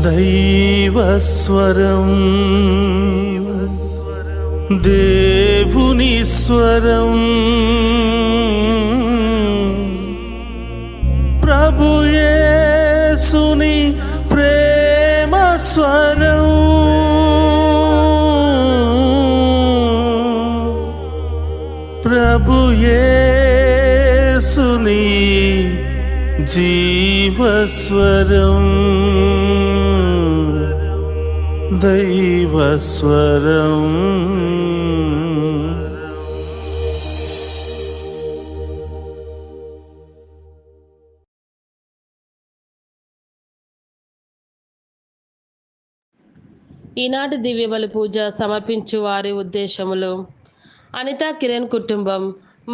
దైవస్వరం దేవుని స్వరం ప్రభు యేసుని ప్రేమ స్వరం ప్రభు యేసుని జీవస్వరం దైవస్వరం. ఈనాటి దివ్యబలి పూజ సమర్పించు వారి ఉద్దేశములు: అనితా కిరణ్ కుటుంబం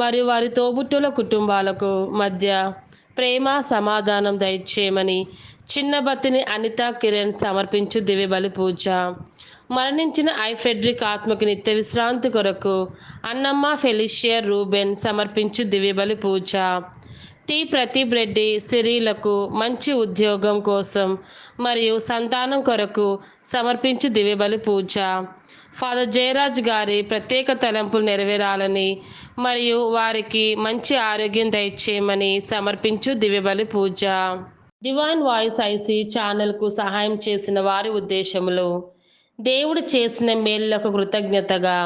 మరియు వారి తోబుట్టుల కుటుంబాలకు మధ్య ప్రేమ సమాధానం దయచేయమని చిన్నబత్తిని అనితా కిరణ్ సమర్పించు దివ్యబలి పూజ. మరణించిన ఫ్రెడ్రిక్ ఆత్మకు నిత్య విశ్రాంతి కొరకు అన్నమ్మ ఫెలిషియా రూబెన్ సమర్పించు దివ్యబలి పూజ. ప్రదీప్ రెడ్డి సిరీలకు మంచి ఉద్యోగం కోసం మరియు సంతానం కొరకు సమర్పించు దివ్యబలి పూజ. ఫాదర్ జయరాజ్ గారి ప్రత్యేక తలంపులు నెరవేరాలని మరియు వారికి మంచి ఆరోగ్యం దయచేయమని సమర్పించు దివ్యబలి పూజ. డివైన్ వాయిస్ ఐసి ఛానల్కు సహాయం చేసిన వారి ఉద్దేశములు: దేవుడు చేసిన మేలులకు కృతజ్ఞతగా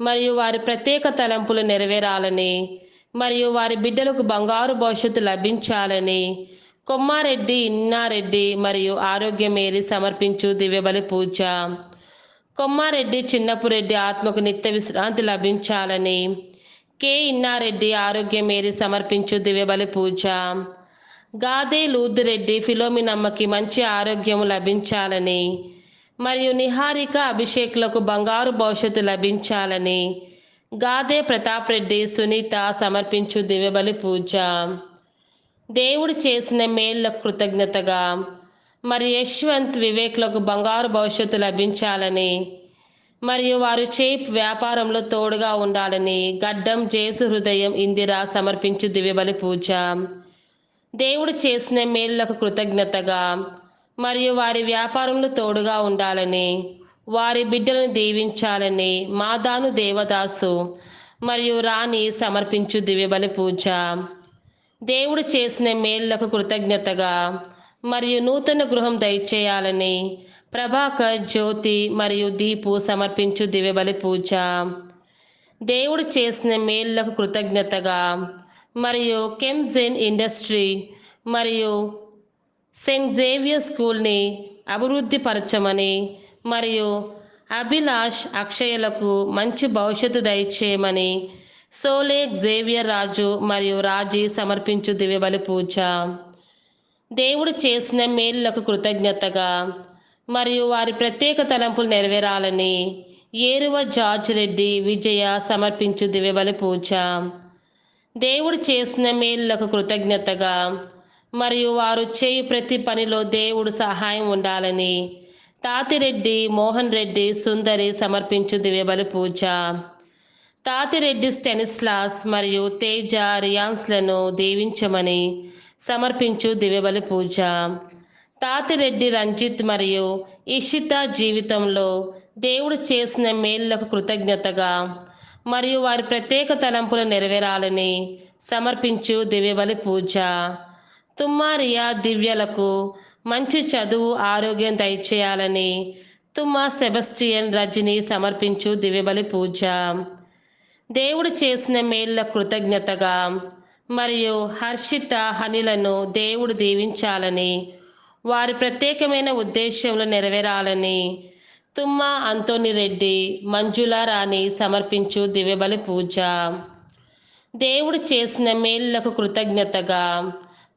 మరియు వారి ప్రత్యేక తలంపులు నెరవేరాలని మరియు వారి బిడ్డలకు బంగారు భవిష్యత్తు లభించాలని కొమ్మారెడ్డి ఇన్నారెడ్డి మరియు ఆరోగ్యమేరి సమర్పించు దివ్యబలి పూజ. కొమ్మారెడ్డి చిన్నపురెడ్డి ఆత్మకు నిత్య విశ్రాంతి లభించాలని ఇన్నారెడ్డి ఆరోగ్యమేరి సమర్పించు దివ్యబలి పూజ. గాదే లూర్దురెడ్డి ఫిలోమినమ్మకి మంచి ఆరోగ్యము లభించాలని మరియు నిహారిక అభిషేక్లకు బంగారు భవిష్యత్తు లభించాలని గాదే ప్రతాప్ రెడ్డి సునీత సమర్పించు దివ్యబలి పూజ. దేవుడు చేసిన మేళ్లకు కృతజ్ఞతగా మరియు యశ్వంత్ వివేక్లకు బంగారు భవిష్యత్తు లభించాలని మరియు వారు వ్యాపారంలో తోడుగా ఉండాలని గడ్డం జేసు హృదయం ఇందిర సమర్పించు దివ్యబలి పూజ. దేవుడు చేసిన మేళ్లకు కృతజ్ఞతగా మరియు వారి వ్యాపారంలో తోడుగా ఉండాలని వారి బిడ్డలను దీవించాలని మాదాను దేవదాసు మరియు రాణి సమర్పించు దివ్యబలి పూజ. దేవుడు చేసిన మేళ్లకు కృతజ్ఞతగా మరియు నూతన గృహం దయచేయాలని ప్రభాకర్ జ్యోతి మరియు దీపు సమర్పించు దివ్యబలి పూజ. దేవుడు చేసిన మేళ్లకు కృతజ్ఞతగా మరియు కెమ్జెన్ ఇండస్ట్రీ మరియు సెయింట్ జేవియర్ స్కూల్ని అభివృద్ధి పరచమని మరియు అభిలాష్ అక్షయలకు మంచి భవిష్యత్తు దయచేయమని సోలే జేవియర్ రాజు మరియు రాజీ సమర్పించు దివ్యబలి పూజ. దేవుడు చేసిన మేలులకు కృతజ్ఞతగా మరియు వారి ప్రత్యేక తలంపులు నెరవేరాలని ఏరువ జార్జ్ రెడ్డి విజయ సమర్పించు దివ్యబలి పూజ. దేవుడు చేసిన మేలులకు కృతజ్ఞతగా మరియు వారు చేయు ప్రతి పనిలో దేవుడు సహాయం ఉండాలని తాతిరెడ్డి మోహన్ రెడ్డి సుందరి సమర్పించు దివ్యబలి పూజ. తాతిరెడ్డి స్టెనిస్లాస్ మరియు తేజ రియాన్స్లను దీవించమని సమర్పించు దివ్యబలి పూజ. తాతిరెడ్డి రంజిత్ మరియు ఇషిత జీవితంలో దేవుడు చేసిన మేలులకు కృతజ్ఞతగా మరియు వారి ప్రత్యేక తలంపులు నెరవేరాలని సమర్పించు దివ్యబలి పూజ. తుమ్మారియా దివ్యలకు మంచి చదువు ఆరోగ్యం దయచేయాలని తుమ్మా సెబస్టియన్ రజని సమర్పించు దివ్యబలి పూజ. దేవుడు చేసిన మేలులకు కృతజ్ఞతగా మరియు హర్షిత హనిలను దేవుడు దీవించాలని వారి ప్రత్యేకమైన ఉద్దేశంలో నెరవేరాలని తుమ్మా అంతోని రెడ్డి మంజుల రాణి సమర్పించు దివ్యబలి పూజ. దేవుడు చేసిన మేలులకు కృతజ్ఞతగా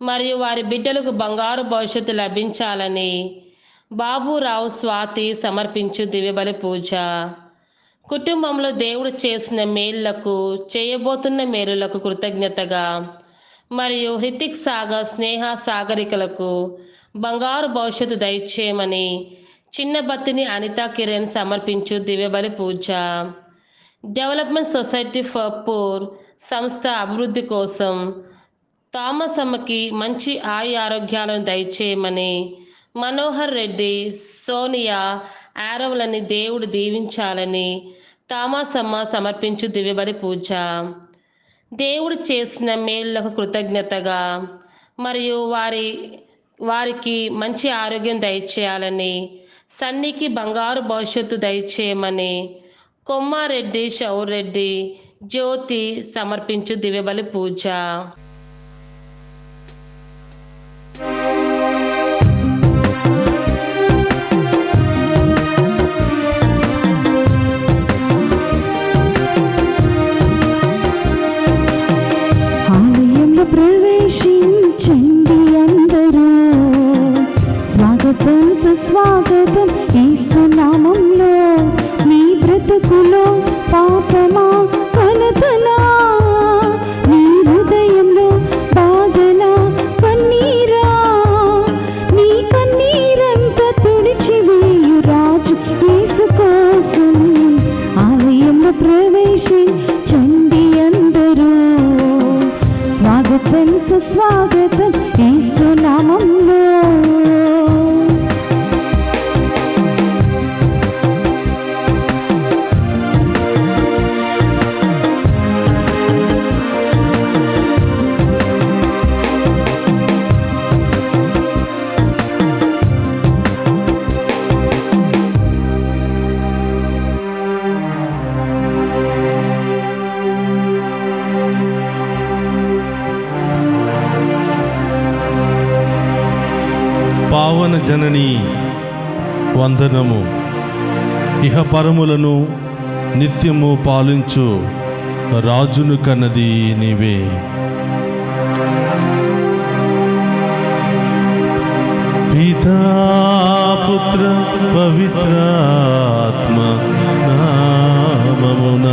మరియు వారి బిడ్డలకు బంగారు భవిష్యత్తు లభించాలని బాబురావు స్వాతి సమర్పించు దివ్యబలి పూజ. కుటుంబంలో దేవుడు చేసిన మేలులకు చేయబోతున్న మేలులకు కృతజ్ఞతగా మరియు హృతిక్ సాగర్ స్నేహ సాగరికలకు బంగారు భవిష్యత్తు దయచేయమని చిన్నబత్తిని అనితా కిరణ్ సమర్పించు దివ్యబలి పూజ. డెవలప్మెంట్ సొసైటీ ఫర్ పూర్ సంస్థ అభివృద్ధి కోసం థామస్ అమ్మకి మంచి ఆరోగ్యాలను దయచేయమని మనోహర్ రెడ్డి, సోనియా ఆరవులని దేవుడు దీవించాలని తామాసమ్మ సమర్పించు దివ్యబలి పూజ. దేవుడు చేసిన మేలులకు కృతజ్ఞతగా మరియు వారికి మంచి ఆరోగ్యం దయచేయాలని, సన్నికి బంగారు భవిష్యత్తు దయచేయమని కొమ్మారెడ్డి షౌరెడ్డి జ్యోతి సమర్పించు దివ్యబలి పూజ. ఆలయంలో ప్రవేశించండి అందరూ, స్వాగతం సుస్వాగతం యేసు నామంలో. నీ బ్రతుకులో పాపమా కలతనా, నీ హృదయంలో బాధనా కన్నీరా, నీ కన్నీరంతా తుడిచివేయు రాజు యేసు కోసం. ఆలయంలో ప్రవేశించండి అందరూ, స్వాగతం సుస్వాగతం యేసు నామంలో. పావన జనని వందనము. ఇహ పరములను నిత్యము పాలించు రాజును కన్నది నీవే. పితా పుత్ర పవిత్రాత్మ నామమున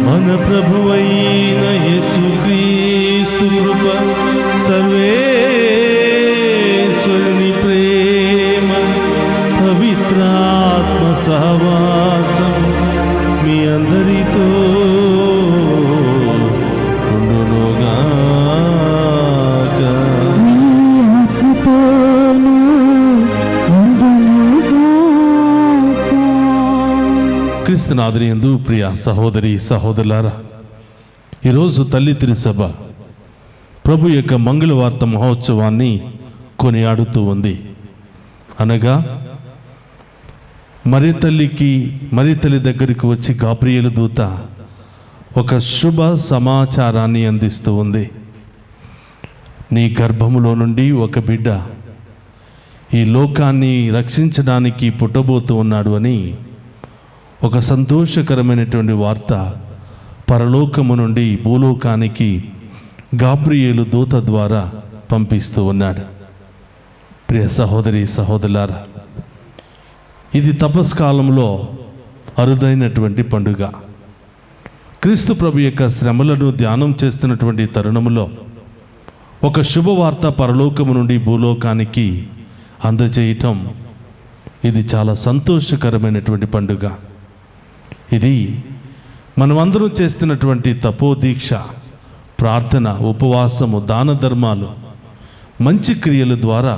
మన ప్రభువైన యేసుక్రీస్తు కృప, సర్వేశ్వరుని ప్రేమ, పవిత్రాత్మ సహవాసం మీ అందరితో ఉండునుగాక. క్రీస్తునాథుని యందు ప్రియ సహోదరి సహోదరులారా, ఈరోజు తల్లి తిరుసభ ప్రభు యొక్క మంగళవార్త మహోత్సవాన్ని కొనియాడుతూ ఉంది. అనగా మరి తల్లి దగ్గరికి వచ్చి గాబ్రియేలు దూత ఒక శుభ సమాచారాన్ని అందిస్తూ ఉంది. నీ గర్భములో నుండి ఒక బిడ్డ ఈ లోకాన్ని రక్షించడానికి పుట్టబోతూ ఉన్నాడు అని ఒక సంతోషకరమైనటువంటి వార్త పరలోకము నుండి భూలోకానికి గాబ్రియేలు దూత ద్వారా పంపిస్తూ ఉన్నాడు. ప్రియ సహోదరి సహోదరులారా, ఇది తపస్కాలంలో అరుదైనటువంటి పండుగ. క్రీస్తు ప్రభు యొక్క శ్రమలను ధ్యానం చేస్తున్నటువంటి తరుణములో ఒక శుభవార్త పరలోకము నుండి భూలోకానికి అందజేయటం ఇది చాలా సంతోషకరమైనటువంటి పండుగ. ఇది మనమందరం చేస్తున్నటువంటి తపోదీక్ష, ప్రార్థన, ఉపవాసము, దాన ధర్మాలు, మంచి క్రియల ద్వారా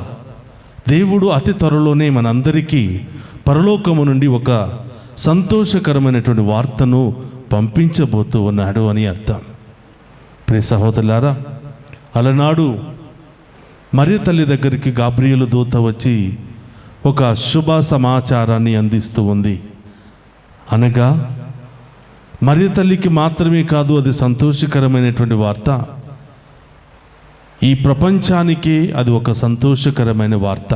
దేవుడు అతి త్వరలోనే మనందరికీ పరలోకము నుండి ఒక సంతోషకరమైనటువంటి వార్తను పంపించబోతూ ఉన్నాడు అని అర్థం. ప్రియ సహోదరులారా, అలనాడు మరియ తల్లి దగ్గరికి గాబ్రియేలు దూత వచ్చి ఒక శుభ సమాచారాన్ని అందిస్తూ ఉంది. అనగా మరియ తల్లికి మాత్రమే కాదు అది సంతోషకరమైనటువంటి వార్త, ఈ ప్రపంచానికి అది ఒక సంతోషకరమైన వార్త.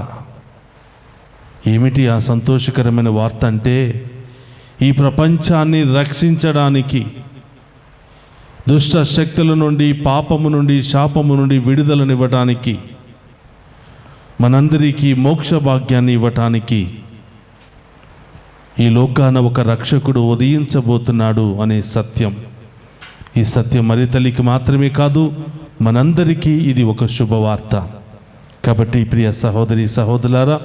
ఏమిటి ఆ సంతోషకరమైన వార్త అంటే, ఈ ప్రపంచాన్ని రక్షించడానికి, దుష్ట శక్తుల నుండి, పాపము నుండి, శాపము నుండి విడుదలనివ్వటానికి, మనందరికీ మోక్ష భాగ్యాన్ని ఇవ్వటానికి ఈ లోకాన ఒక రక్షకుడు ఉదయించబోతున్నాడు అనే సత్యం. ఈ సత్యం మరి తల్లికి మాత్రమే కాదు, మనందరికీ ఇది ఒక శుభవార్త. కాబట్టి ప్రియ సహోదరి సహోదరులారా,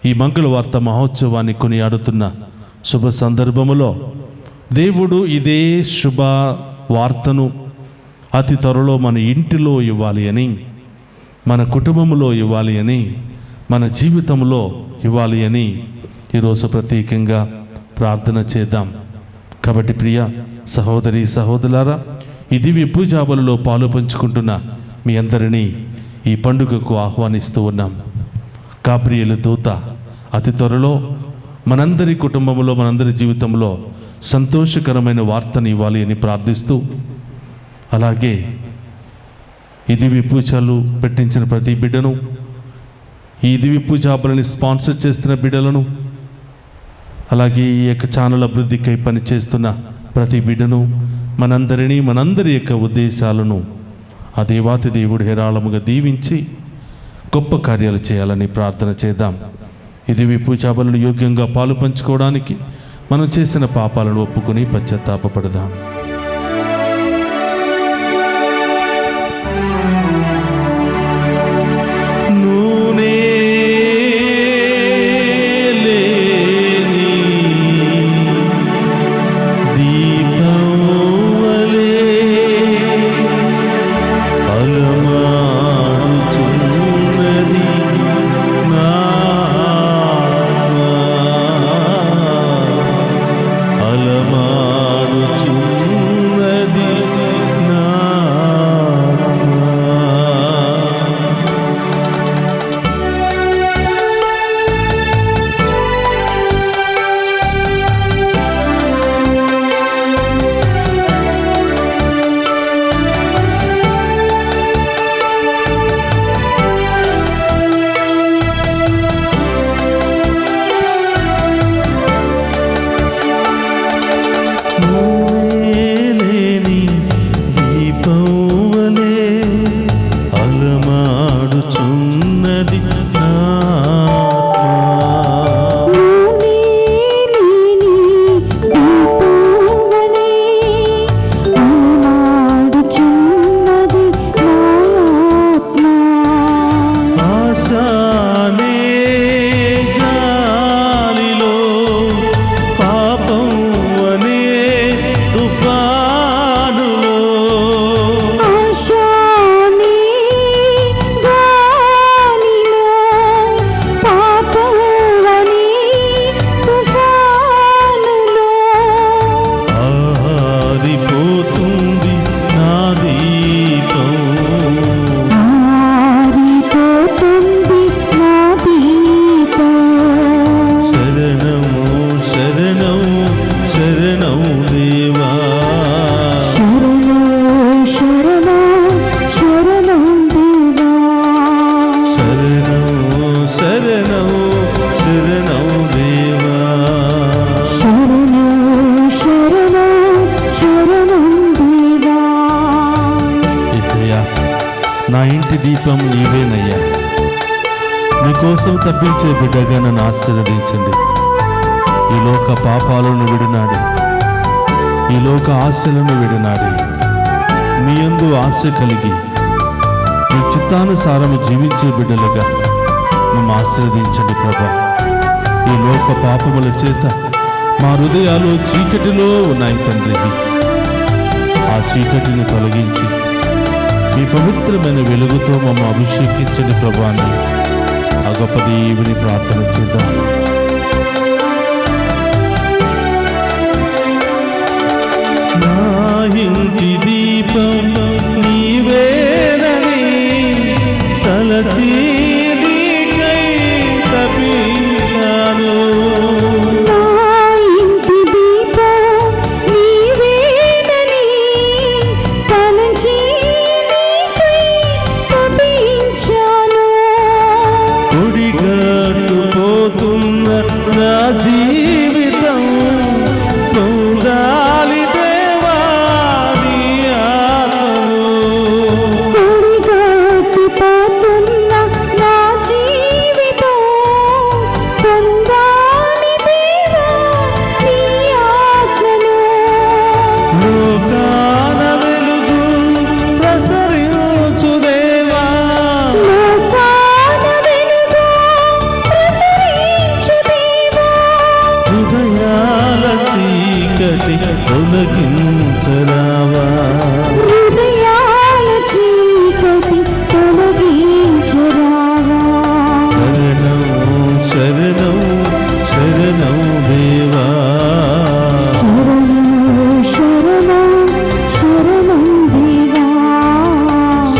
ఈ మంగళవార్త మహోత్సవాన్ని కొనియాడుతున్న శుభ సందర్భములో దేవుడు ఇదే శుభ వార్తను అతి త్వరలో మన ఇంటిలో ఇవ్వాలి అని మన కుటుంబంలో ఇవ్వాలి అని, మన జీవితంలో ఇవ్వాలి అని ఈరోజు ప్రత్యేకంగా ప్రార్థన చేద్దాం. కాబట్టి ప్రియ సహోదరి సహోదరులారా, ఈ దివ్య పూజా బలిలో పాలు పంచుకుంటున్న మీ అందరినీ ఈ పండుగకు ఆహ్వానిస్తూ ఉన్నాం. గాబ్రియేలు దూత అతి త్వరలో మనందరి కుటుంబంలో, మనందరి జీవితంలో సంతోషకరమైన వార్తను ఇవ్వాలి అని ప్రార్థిస్తూ, అలాగే ఈ దివ్య పూజలు పెట్టించిన ప్రతి బిడ్డను, ఈ దివ్య పూజా బలిని స్పాన్సర్ చేస్తున్న బిడ్డలను, అలాగే ఈ యొక్క ఛానల్ అభివృద్ధికై పనిచేస్తున్న ప్రతి బిడ్డను, మనందరి యొక్క ఉద్దేశాలను ఆ దేవాతి దేవుడు హేరాళముగా దీవించి గొప్ప కార్యాలు చేయాలని ప్రార్థన చేద్దాం. ఇది పూజా బలులు యోగ్యంగా పాలు పంచుకోవడానికి మనం చేసిన పాపాలను ఒప్పుకొని పశ్చాత్తాపపడదాం. నా ఇంటి దీపం నీవేనయ్యా, నీకోసం తప్పించే బిడ్డగా నన్ను ఆశీర్వదించండి. ఈ లోక పాపాలను విడినాడి, ఈ లోక ఆశలను విడినాడి, మీ యందు ఆశ కలిగి మీ చిత్తానుసారము జీవించే బిడ్డలుగా మేము ఆశీర్వదించండి ప్రభా. ఈ లోక పాపముల చేత మా హృదయాలు చీకటిలో ఉన్నాయి తండ్రి. ఆ చీకటిని తొలగించి మీ పవిత్రమైన వెలుగుతో మమ్మల్ని అభిషేకించండి ప్రభా అని ఆ గొప్ప దేవుని ప్రార్థన చేద్దాం. నా ఇంటి దీపం నీవేనని తలచి నీకై తపించాను.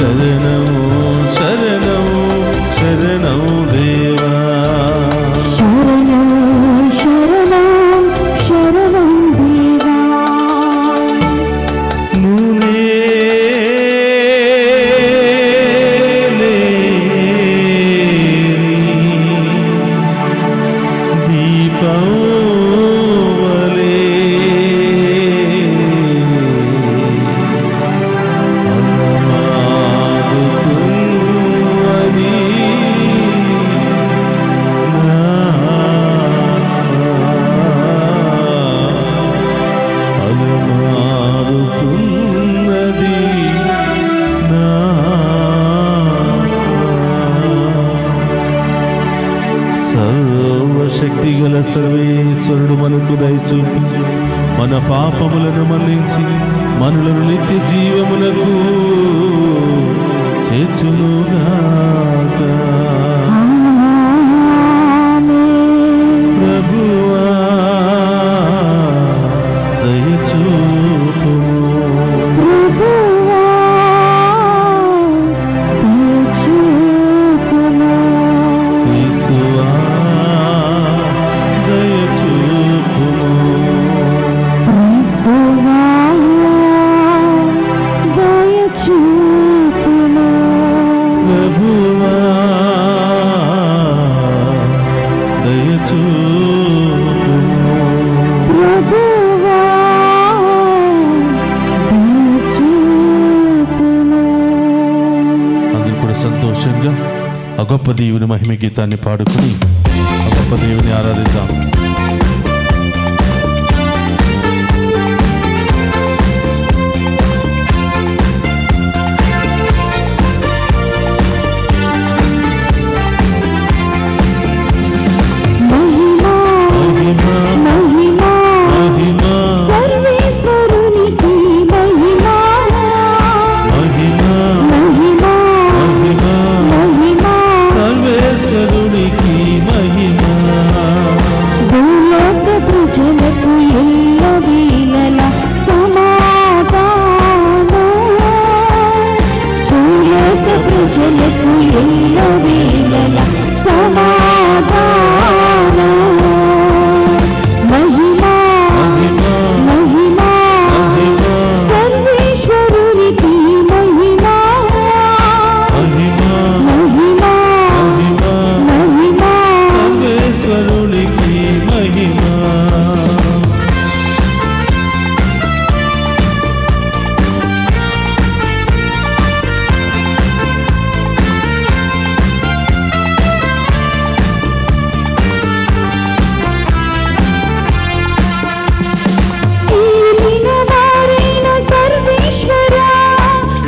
శరణము శరణము శరణము దేవా శరణం శరణం శరణం దేవా నూనె దీపం వలె అలమారుతున్నది నా అలమారుతున్నది నా సర్వశక్తి గల సర్వేశ్వరుడు మనకు దయచూపి మన పాపములను మన్నించి మనలను నిత్య జీవములకు చేర్చునుగాక. ప్రభువా దయచూపుము. ప్రభువా దయచూపుము. క్రీస్తువా దయచూపుము. క్రీస్తువా దయచూపుము. ప్రభువా దయచూపుము. ప్రభువా దయచూపుము. అందరూ కూడా సంతోషంగా ఆ గొప్ప దేవుని మహిమ గీతాన్ని పాడుకుని ఆ గొప్ప దేవుని ఆరాధిద్దాం. మహిమా మహిమ మహిమా మహిమ సర్వేశ్వరునికి మహిమా మహిమ మహిమా మహిమ మహిమా సర్వేశ్వరునికి మహిమ. భూలోక ప్రజలకు ఎల్లవేళల సమాధానం. భూలోక ప్రజలకు ఎల్లవేళల సమాధానం. మహిమా మహిమ మహిమా మహిమ సర్వేశ్వరునికి మహిమా మహిమ మహిమా మహిమ మహిమా సర్వేశ్వరునికి మహిమ. ఏలిన వారైన సర్వేశ్వరా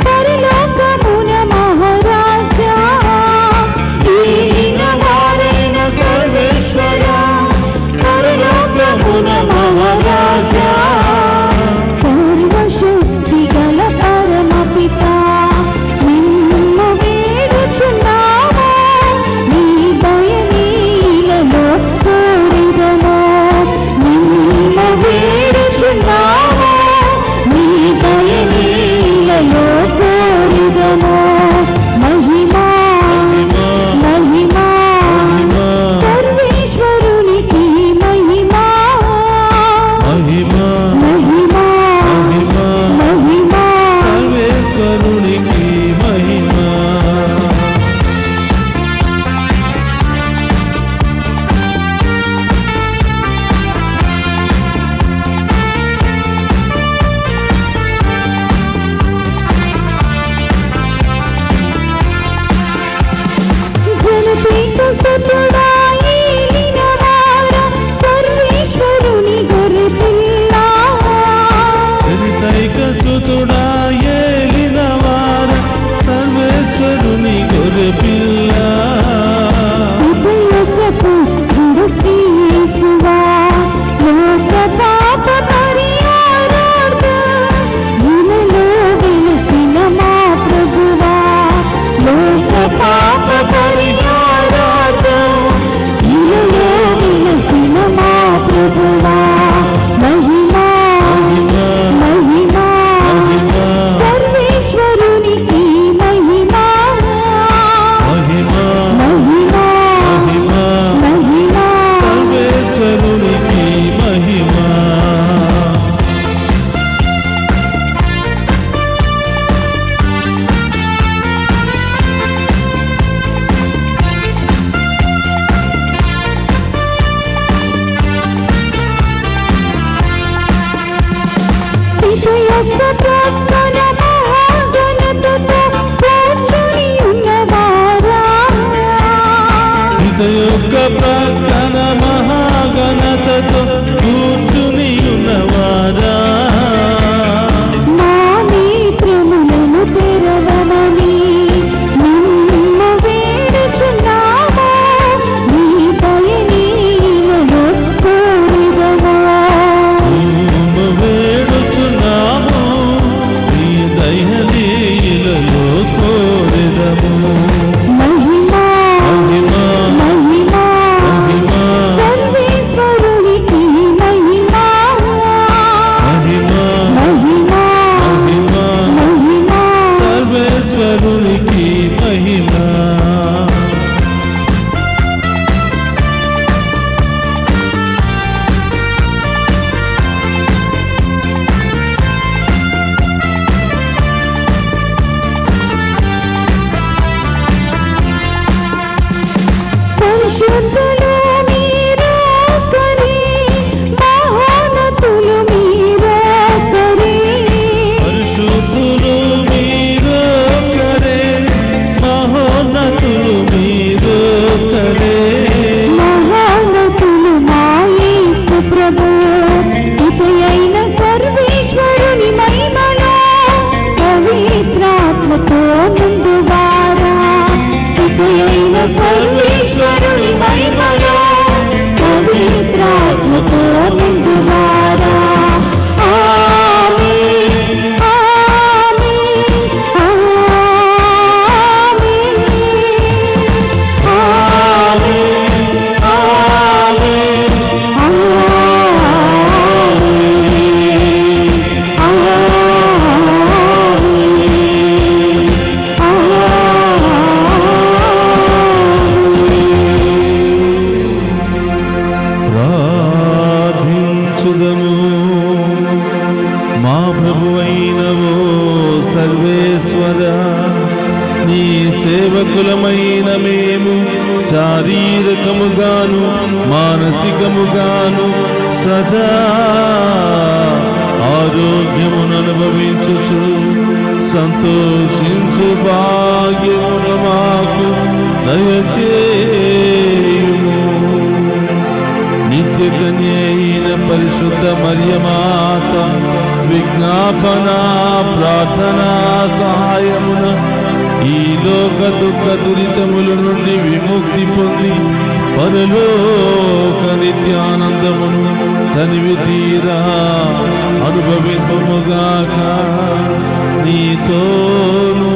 పరలోకమున మహారాజా. ఏలిన వారైన సర్వేశ్వరా పరలోకమున మహారాజా. సర్వశక్తి గల పరమ పితా నిన్ను వేడుచున్నాము. నీ దయనీలలో కోరిదము. నిన్ను వేడుచున్నాము. నీ దయనీలలో కోరిదము. మహిమా మహిమా సర్వేశ్వరునికి మహిమా మహిమ మహిమా మహిమ మహిమా సర్వేశ్వరునికి మహిమ. జనపీఠ స్తుతుడా ఏలిన వార సర్వేశ్వరుని గొర్రెపిల్ల. చరితైక సుతుడా ఏలినవార సర్వేశ్వరుని గొర్రెపిల్ల. హృదయక పుత్రుడు శ్రీ యేసువా లోక పాప పరిహారార్థం. ఇలలో వెలసిన మా ప్రభువా లోక పాప పరిహారార్థం. ఇలలో వెలసిన మా ప్రభువా మహిమా మహిమ మహిమా మహిమ సర్వేశ్వరునికి మహిమా పరిశుద్ధులు మీరొక్కరే, మహోన్నతులు మీరొక్కరే. పరిశుద్ధులు మీరొక్కరే, మహోన్నతులు మీరొక్కరే. మహోన్నతులు మా యేసు ప్రభువు, పితయైన సర్వేశ్వరుని మహిమలో పవిత్రాత్మతో నిండువారా. పితయైన సర్వేశ్వరుని మహిమలో పవిత్రాత్మతో నిండువారా. ఆమేన్, ఆమేన్, ఆమేన్, ప్రార్థించుదము. మా ప్రభువైన ఓ సర్వేశ్వర, నీ సేవకులమైన మేము శారీరకముగాను మానసికముగాను సదా ఆరోగ్యమును అనుభవించుచు సంతోషించు భాగ్యమును మాకు దయచేయుము. నిత్య కన్య అయిన పరిశుద్ధ మరియమాత విజ్ఞాపన ప్రార్థనా సహాయమున ఈ లోక దుఃఖ దురితముల నుండి విముక్తి పొంది పరలోక నిత్యానందమును తనివి తీరా అనుభవితుముగాక. నీతోను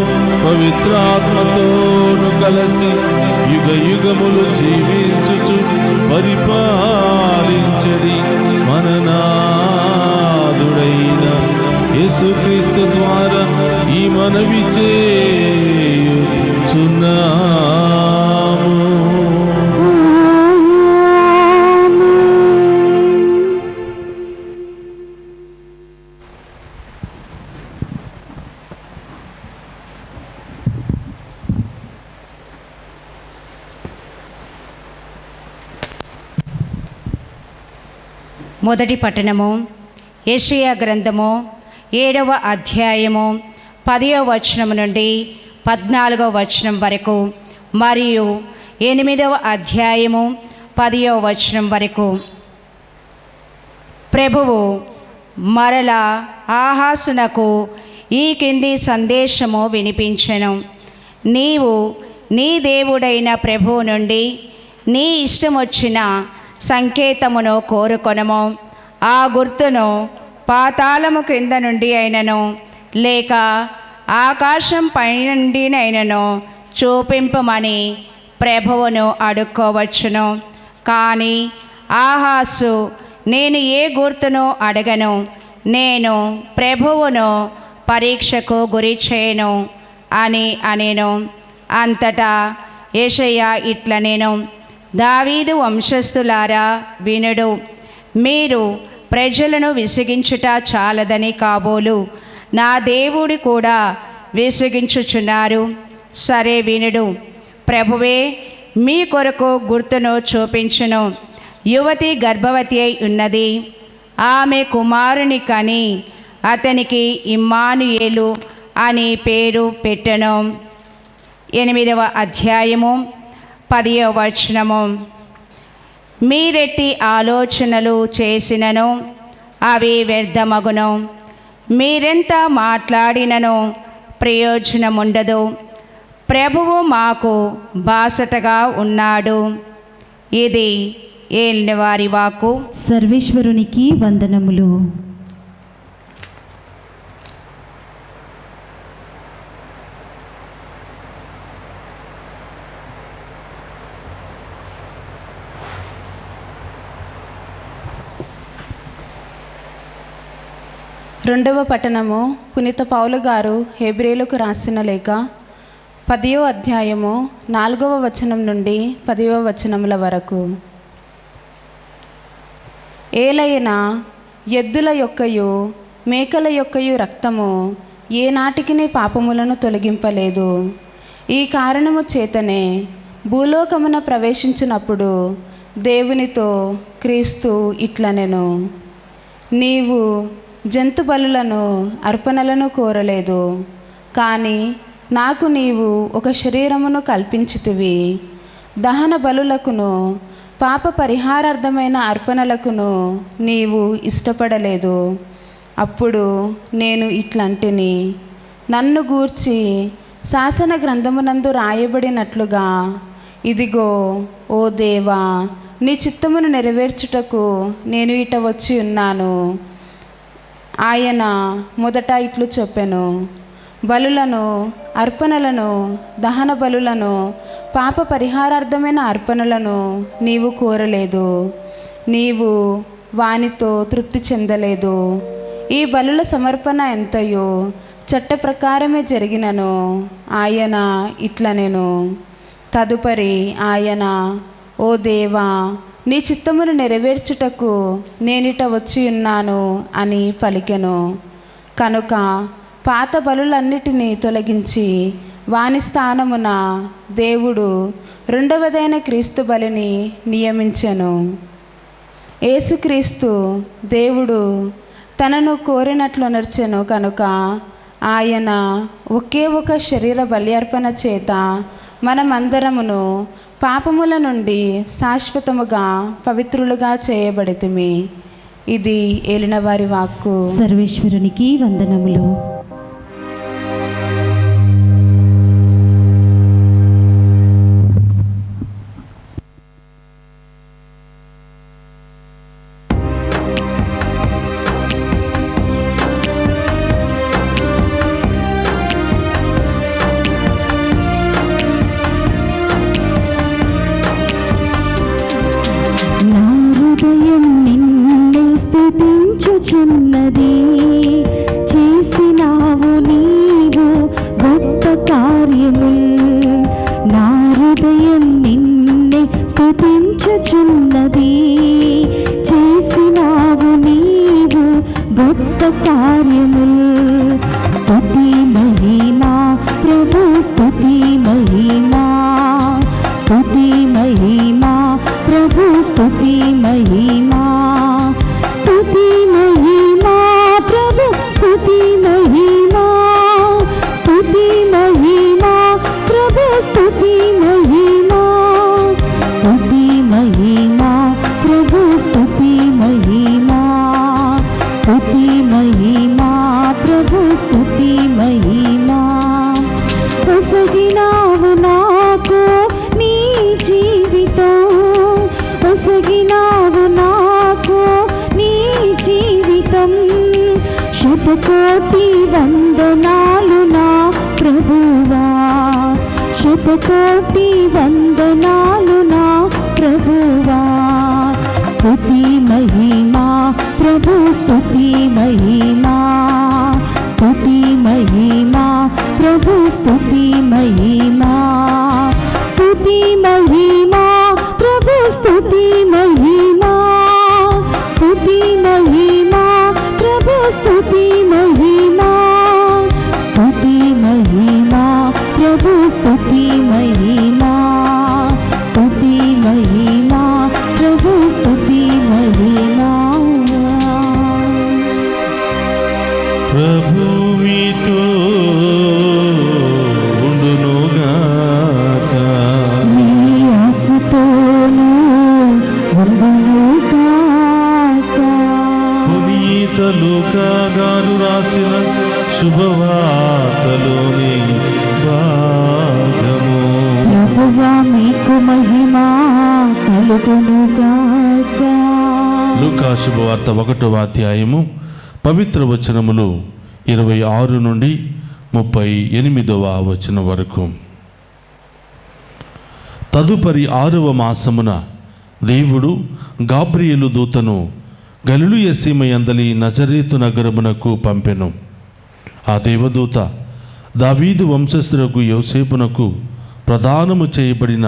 పవిత్రాత్మతోను కలసి యుగ యుగములు జీవించుచు పరిపాలించడి మననాదుడైన యేసుక్రీస్తు ద్వారా ఈ మనవి చేయుచున్నాము. మొదటి పట్టణము యెషయా గ్రంథము 7వ అధ్యాయము 10వ వచనం నుండి 14వ వచనం వరకు మరియు 8వ అధ్యాయము 10వ వచనం వరకు. ప్రభువు మరల ఆహాసునకు ఈ కింది సందేశము వినిపించెను. నీవు నీ దేవుడైన ప్రభువు నుండి నీ ఇష్టమొచ్చిన సంకేతమును కోరుకొనము. ఆ గుర్తును పాతాళము క్రింద నుండి అయినను లేక ఆకాశం పైనుండినైనను చూపింపమని ప్రభువును అడుక్కోవచ్చును. కానీ ఆహాసు, నేను ఏ గుర్తును అడగను, నేను ప్రభువును పరీక్షకు గురి చేయను అని అనెను. అంతటా యెషయా ఇట్లనెను, దావీదు వంశస్థులారా వినుడు. మీరు ప్రజలను విసిగించుట చాలదని కాబోలు నా దేవుడి కూడా విసిగించుచున్నారు. సరే వినుడు. ప్రభువే మీ కొరకు గుర్తును చూపించును. యువతి గర్భవతి అయి ఉన్నది. ఆమె కుమారుని కని అతనికి ఇమ్మానుయేలు అని పేరు పెట్టెను. 8వ అధ్యాయము 10వ వచనము. మీరెట్టి ఆలోచనలు చేసినను అవి వ్యర్థమగును. మీరెంత మాట్లాడినను ప్రయోజనముండదు. ప్రభువు మాకు బాసటగా ఉన్నాడు. ఇది ఏలినవారి వాక్కు. సర్వేశ్వరునికి వందనములు. రెండవ పట్టణము పునీత పౌలు గారు హెబ్రీలకు రాసిన లేఖ 10వ అధ్యాయము 4వ వచనం నుండి 10వ వచనముల వరకు. ఏలైనా ఎద్దుల యొక్కయు మేకల యొక్కయు రక్తము ఏ నాటికిని పాపములను తొలగింపలేదు. ఈ కారణము చేతనే భూలోకమున ప్రవేశించినప్పుడు దేవునితో క్రీస్తు ఇట్లనెను, నీవు జంతు బలులను అర్పణలను కోరలేదు, కానీ నాకు నీవు ఒక శరీరమును కల్పించితివి. దహన బలులకును పాప పరిహారార్థమైన అర్పణలకును నీవు ఇష్టపడలేదు. అప్పుడు నేను ఇట్లంటిని, నన్ను గూర్చి శాసన గ్రంథమునందు రాయబడినట్లుగా, ఇదిగో ఓ దేవా, నీ చిత్తమును నెరవేర్చుటకు నేను ఇట వచ్చి ఉన్నాను. ఆయన మొదట ఇట్లు చెప్పెను, బలులను అర్పణలను దహన బలులను పాప పరిహారార్థమైన అర్పణలను నీవు కోరలేదు, నీవు వానితో తృప్తి చెందలేదు. ఈ బలుల సమర్పణ ఎంతయో చట్ట ప్రకారమే జరిగినను ఆయన ఇట్లనెను. తదుపరి ఆయన, ఓ దేవా, నీ చిత్తమును నెరవేర్చుటకు నేనిట వచ్చి ఉన్నాను అని పలికెను. కనుక పాత బలులన్నిటినీ తొలగించి వాని స్థానమున దేవుడు రెండవదైన క్రీస్తు బలిని నియమించెను. యేసుక్రీస్తు దేవుడు తనను కోరినట్లు నర్చెను కనుక ఆయన ఒకే ఒక శరీర బలి అర్పణ చేత మనమందరమును పాపముల నుండి శాశ్వతముగా పవిత్రులుగా చేయబడితిమి. ఇది ఏలినవారి వాక్కు. సర్వేశ్వరునికి వందనములు. స్తుతించుచున్నది, చేసినావు నీవు గొప్ప కార్యములు. నా హృదయం నిన్నే స్తుతించుచున్నది, చేసినావు నీవు గొప్ప కార్యములు. స్తుతి మహిమా ప్రభు, స్తుతి మహిమా, స్తుతి మహిమా ప్రభు, స్తుతి మహిమా, స్తుతి మహిమా ప్రభు, స్తుతి మహిమా, స్తుతి మహిమా ప్రభు, స్తుతి మహిమా, స్తుతి మహిమా ప్రభు, స్తుతి మహిమా, స్తుతి మహిమా ప్రభు, స్తుతి మహిమా. ఒసగినావు నాకు నీ జీవితం, ఒసగినావు నాకు నీ జీవితం. శతకోటి వందనాలు నా ప్రభువా, శతకోటి వందనాలు నా ప్రభువా. స్తుతి మహిమా ప్రభు, స్తుతి మహిమా, స్తుతి మహిమా ప్రభు, స్తుతి మహిమా, స్తుతి మహిమా ప్రభు, స్తుతి మహిమా, స్తుతి మహిమా ప్రభు, స్తుతి మహిమా, స్తుతి మహిమా ప్రభు, స్తుతి మహిమా, స్తుతి మహిమా ప్రభు, స్తుతి మహిమా. ప్రభువితో ఉండునుగాక, నీ ఆత్మతోనూ ఉండునుగాక. పునీత లూకా గారు రాసిన శుభవార్తలోని భాగము. ప్రభువా మీకు మహిమ కలుగునుగాక. లూకా శుభవార్త 1వ అధ్యాయము పవిత్ర వచనములు 26 నుండి 38వ వచనం వరకు. తదుపరి 6వ మాసమున దేవుడు గాబ్రియేలు దూతను గలిలయ సీమయందలి నజరేతు నగరమునకు పంపెను. ఆ దేవదూత దావీదు వంశస్థులకు యోసేపునకు ప్రదానము చేయబడిన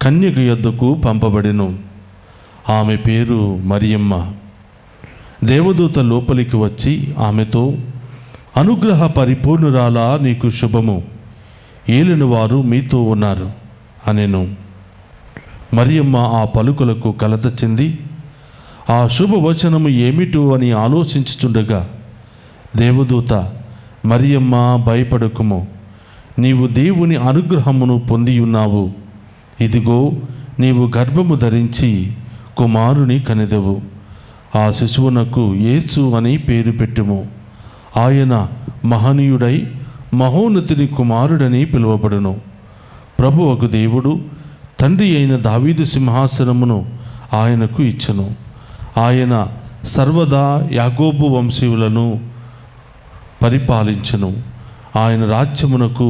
కన్యక యొద్దకు పంపబడెను. ఆమె పేరు మరియమ్మ. దేవదూత లోపలికి వచ్చి ఆమెతో, అనుగ్రహ పరిపూర్ణురాలా, నీకు శుభము, ఏలిన వారు మీతో ఉన్నారు అనెను. మరియమ్మ ఆ పలుకులకు కలత చెంది ఆ శుభవచనము ఏమిటో అని ఆలోచించుచుండగా దేవదూత, మరియమ్మ భయపడకుము, నీవు దేవుని అనుగ్రహమును పొందియున్నావు. ఇదిగో నీవు గర్భము ధరించి కుమారుని కనెదవు. ఆ శిశువునకు యేసు అని పేరు పెట్టుము. ఆయన మహనీయుడై మహోన్నతుని కుమారుడని పిలువబడును. ప్రభువకు దేవుడు తండ్రి అయిన దావీదు సింహాసనమును ఆయనకు ఇచ్చెను. ఆయన సర్వదా యాకోబు వంశీయులను పరిపాలించును. ఆయన రాజ్యమునకు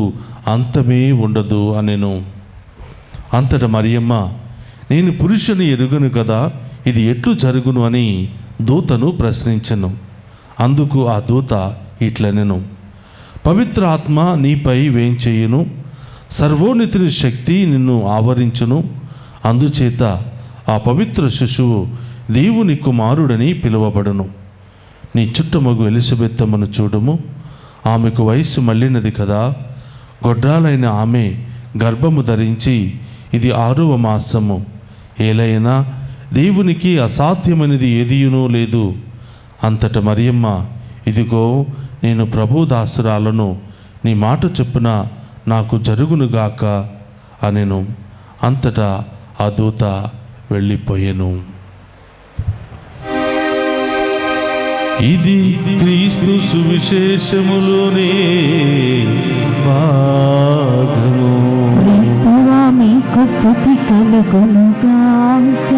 అంతమే ఉండదు అనెను. అంతట మరియమ్మ, నేను పురుషుని ఎరుగను కదా, ఇది ఎట్లు జరుగును అని దూతను ప్రశ్నించెను. అందుకు ఆ దూత ఇట్లనెను, పవిత్ర ఆత్మ నీపై వేంచేయును, సర్వోన్నతుని శక్తి నిన్ను ఆవరించును. అందుచేత ఆ పవిత్ర శిశువు దేవుని కుమారుడని పిలువబడును. నీ చుట్టమగు ఎలిజబెత్తమ్మను చూడుము, ఆమెకు వయస్సు మళ్ళినది కదా. గొడ్రాలైన ఆమె గర్భము ధరించి ఇది 6వ మాసము. ఏలైనా దేవునికి అసాధ్యమైనది ఏదియునూ లేదు. అంతట మరియమ్మ, ఇదిగో నేను ప్రభు దాసురాలను, నీ మాట చొప్పున నాకు జరుగునుగాక అనెను. అంతటా ఆ దూత వెళ్ళిపోయెను. ఇది క్రీస్తు సువిశేషములోనే భాగము. క్రీస్తువా మీకు స్తుతి కలుగునుగాక.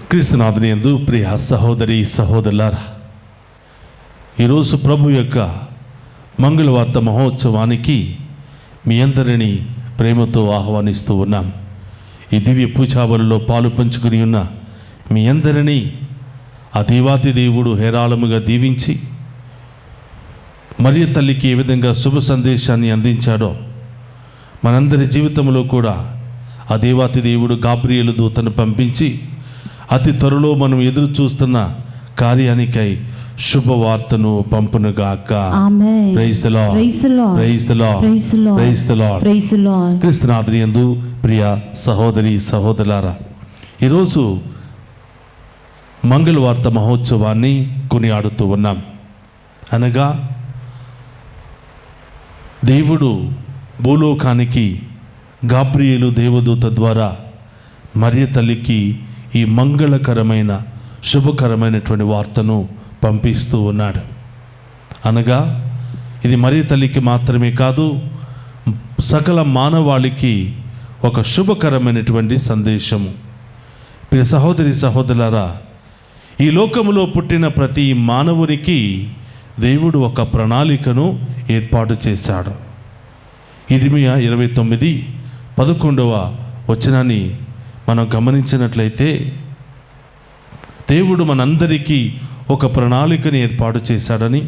క్రీస్తునాథుని యందు ప్రియ సహోదరి సహోదరులారా, ఈరోజు ప్రభు యొక్క మంగళవార్త మహోత్సవానికి మీ అందరినీ ప్రేమతో ఆహ్వానిస్తూ ఉన్నాం. ఈ దివ్య పూజాబలిలో పాలు పంచుకుని ఉన్న మీ అందరినీ ఆ దేవాతి దేవుడు హేరాళముగా దీవించి మరియ తల్లికి ఏ విధంగా శుభ సందేశాన్ని అందించాడో మనందరి జీవితంలో కూడా ఆ దేవాతి దేవుడు గాబ్రియేలు దూతను పంపించి అతి త్వరలో మనం ఎదురు చూస్తున్న కార్యానికై శుభవార్తను పంపునుగాక. Amen. Praise the Lord. Praise the Lord. Praise the Lord. Praise the Lord. Praise the Lord. Praise the Lord. క్రీస్తునాథుని యందు ప్రియ సహోదరి సహోదరులారా, ఈరోజు మంగళవార్త మహోత్సవాన్ని కొనియాడుతూ ఉన్నాం. అనగా దేవుడు భూలోకానికి గాబ్రియేలు దేవదూత ద్వారా మరియ తల్లికి ఈ మంగళకరమైన శుభకరమైనటువంటి వార్తను పంపిస్తూ ఉన్నాడు. అనగా ఇది మరియ తల్లికి మాత్రమే కాదు, సకల మానవాళికి ఒక శుభకరమైనటువంటి సందేశము. ప్రియ సహోదరి సహోదరులారా, ఈ లోకములో పుట్టిన ప్రతి మానవునికి దేవుడు ఒక ప్రణాళికను ఏర్పాటు చేశాడు. ఇర్మియా 29:11 వచనాన్ని మనం గమనించినట్లయితే, దేవుడు మనందరికీ ఒక ప్రణాళికని ఏర్పాటు చేశాడని,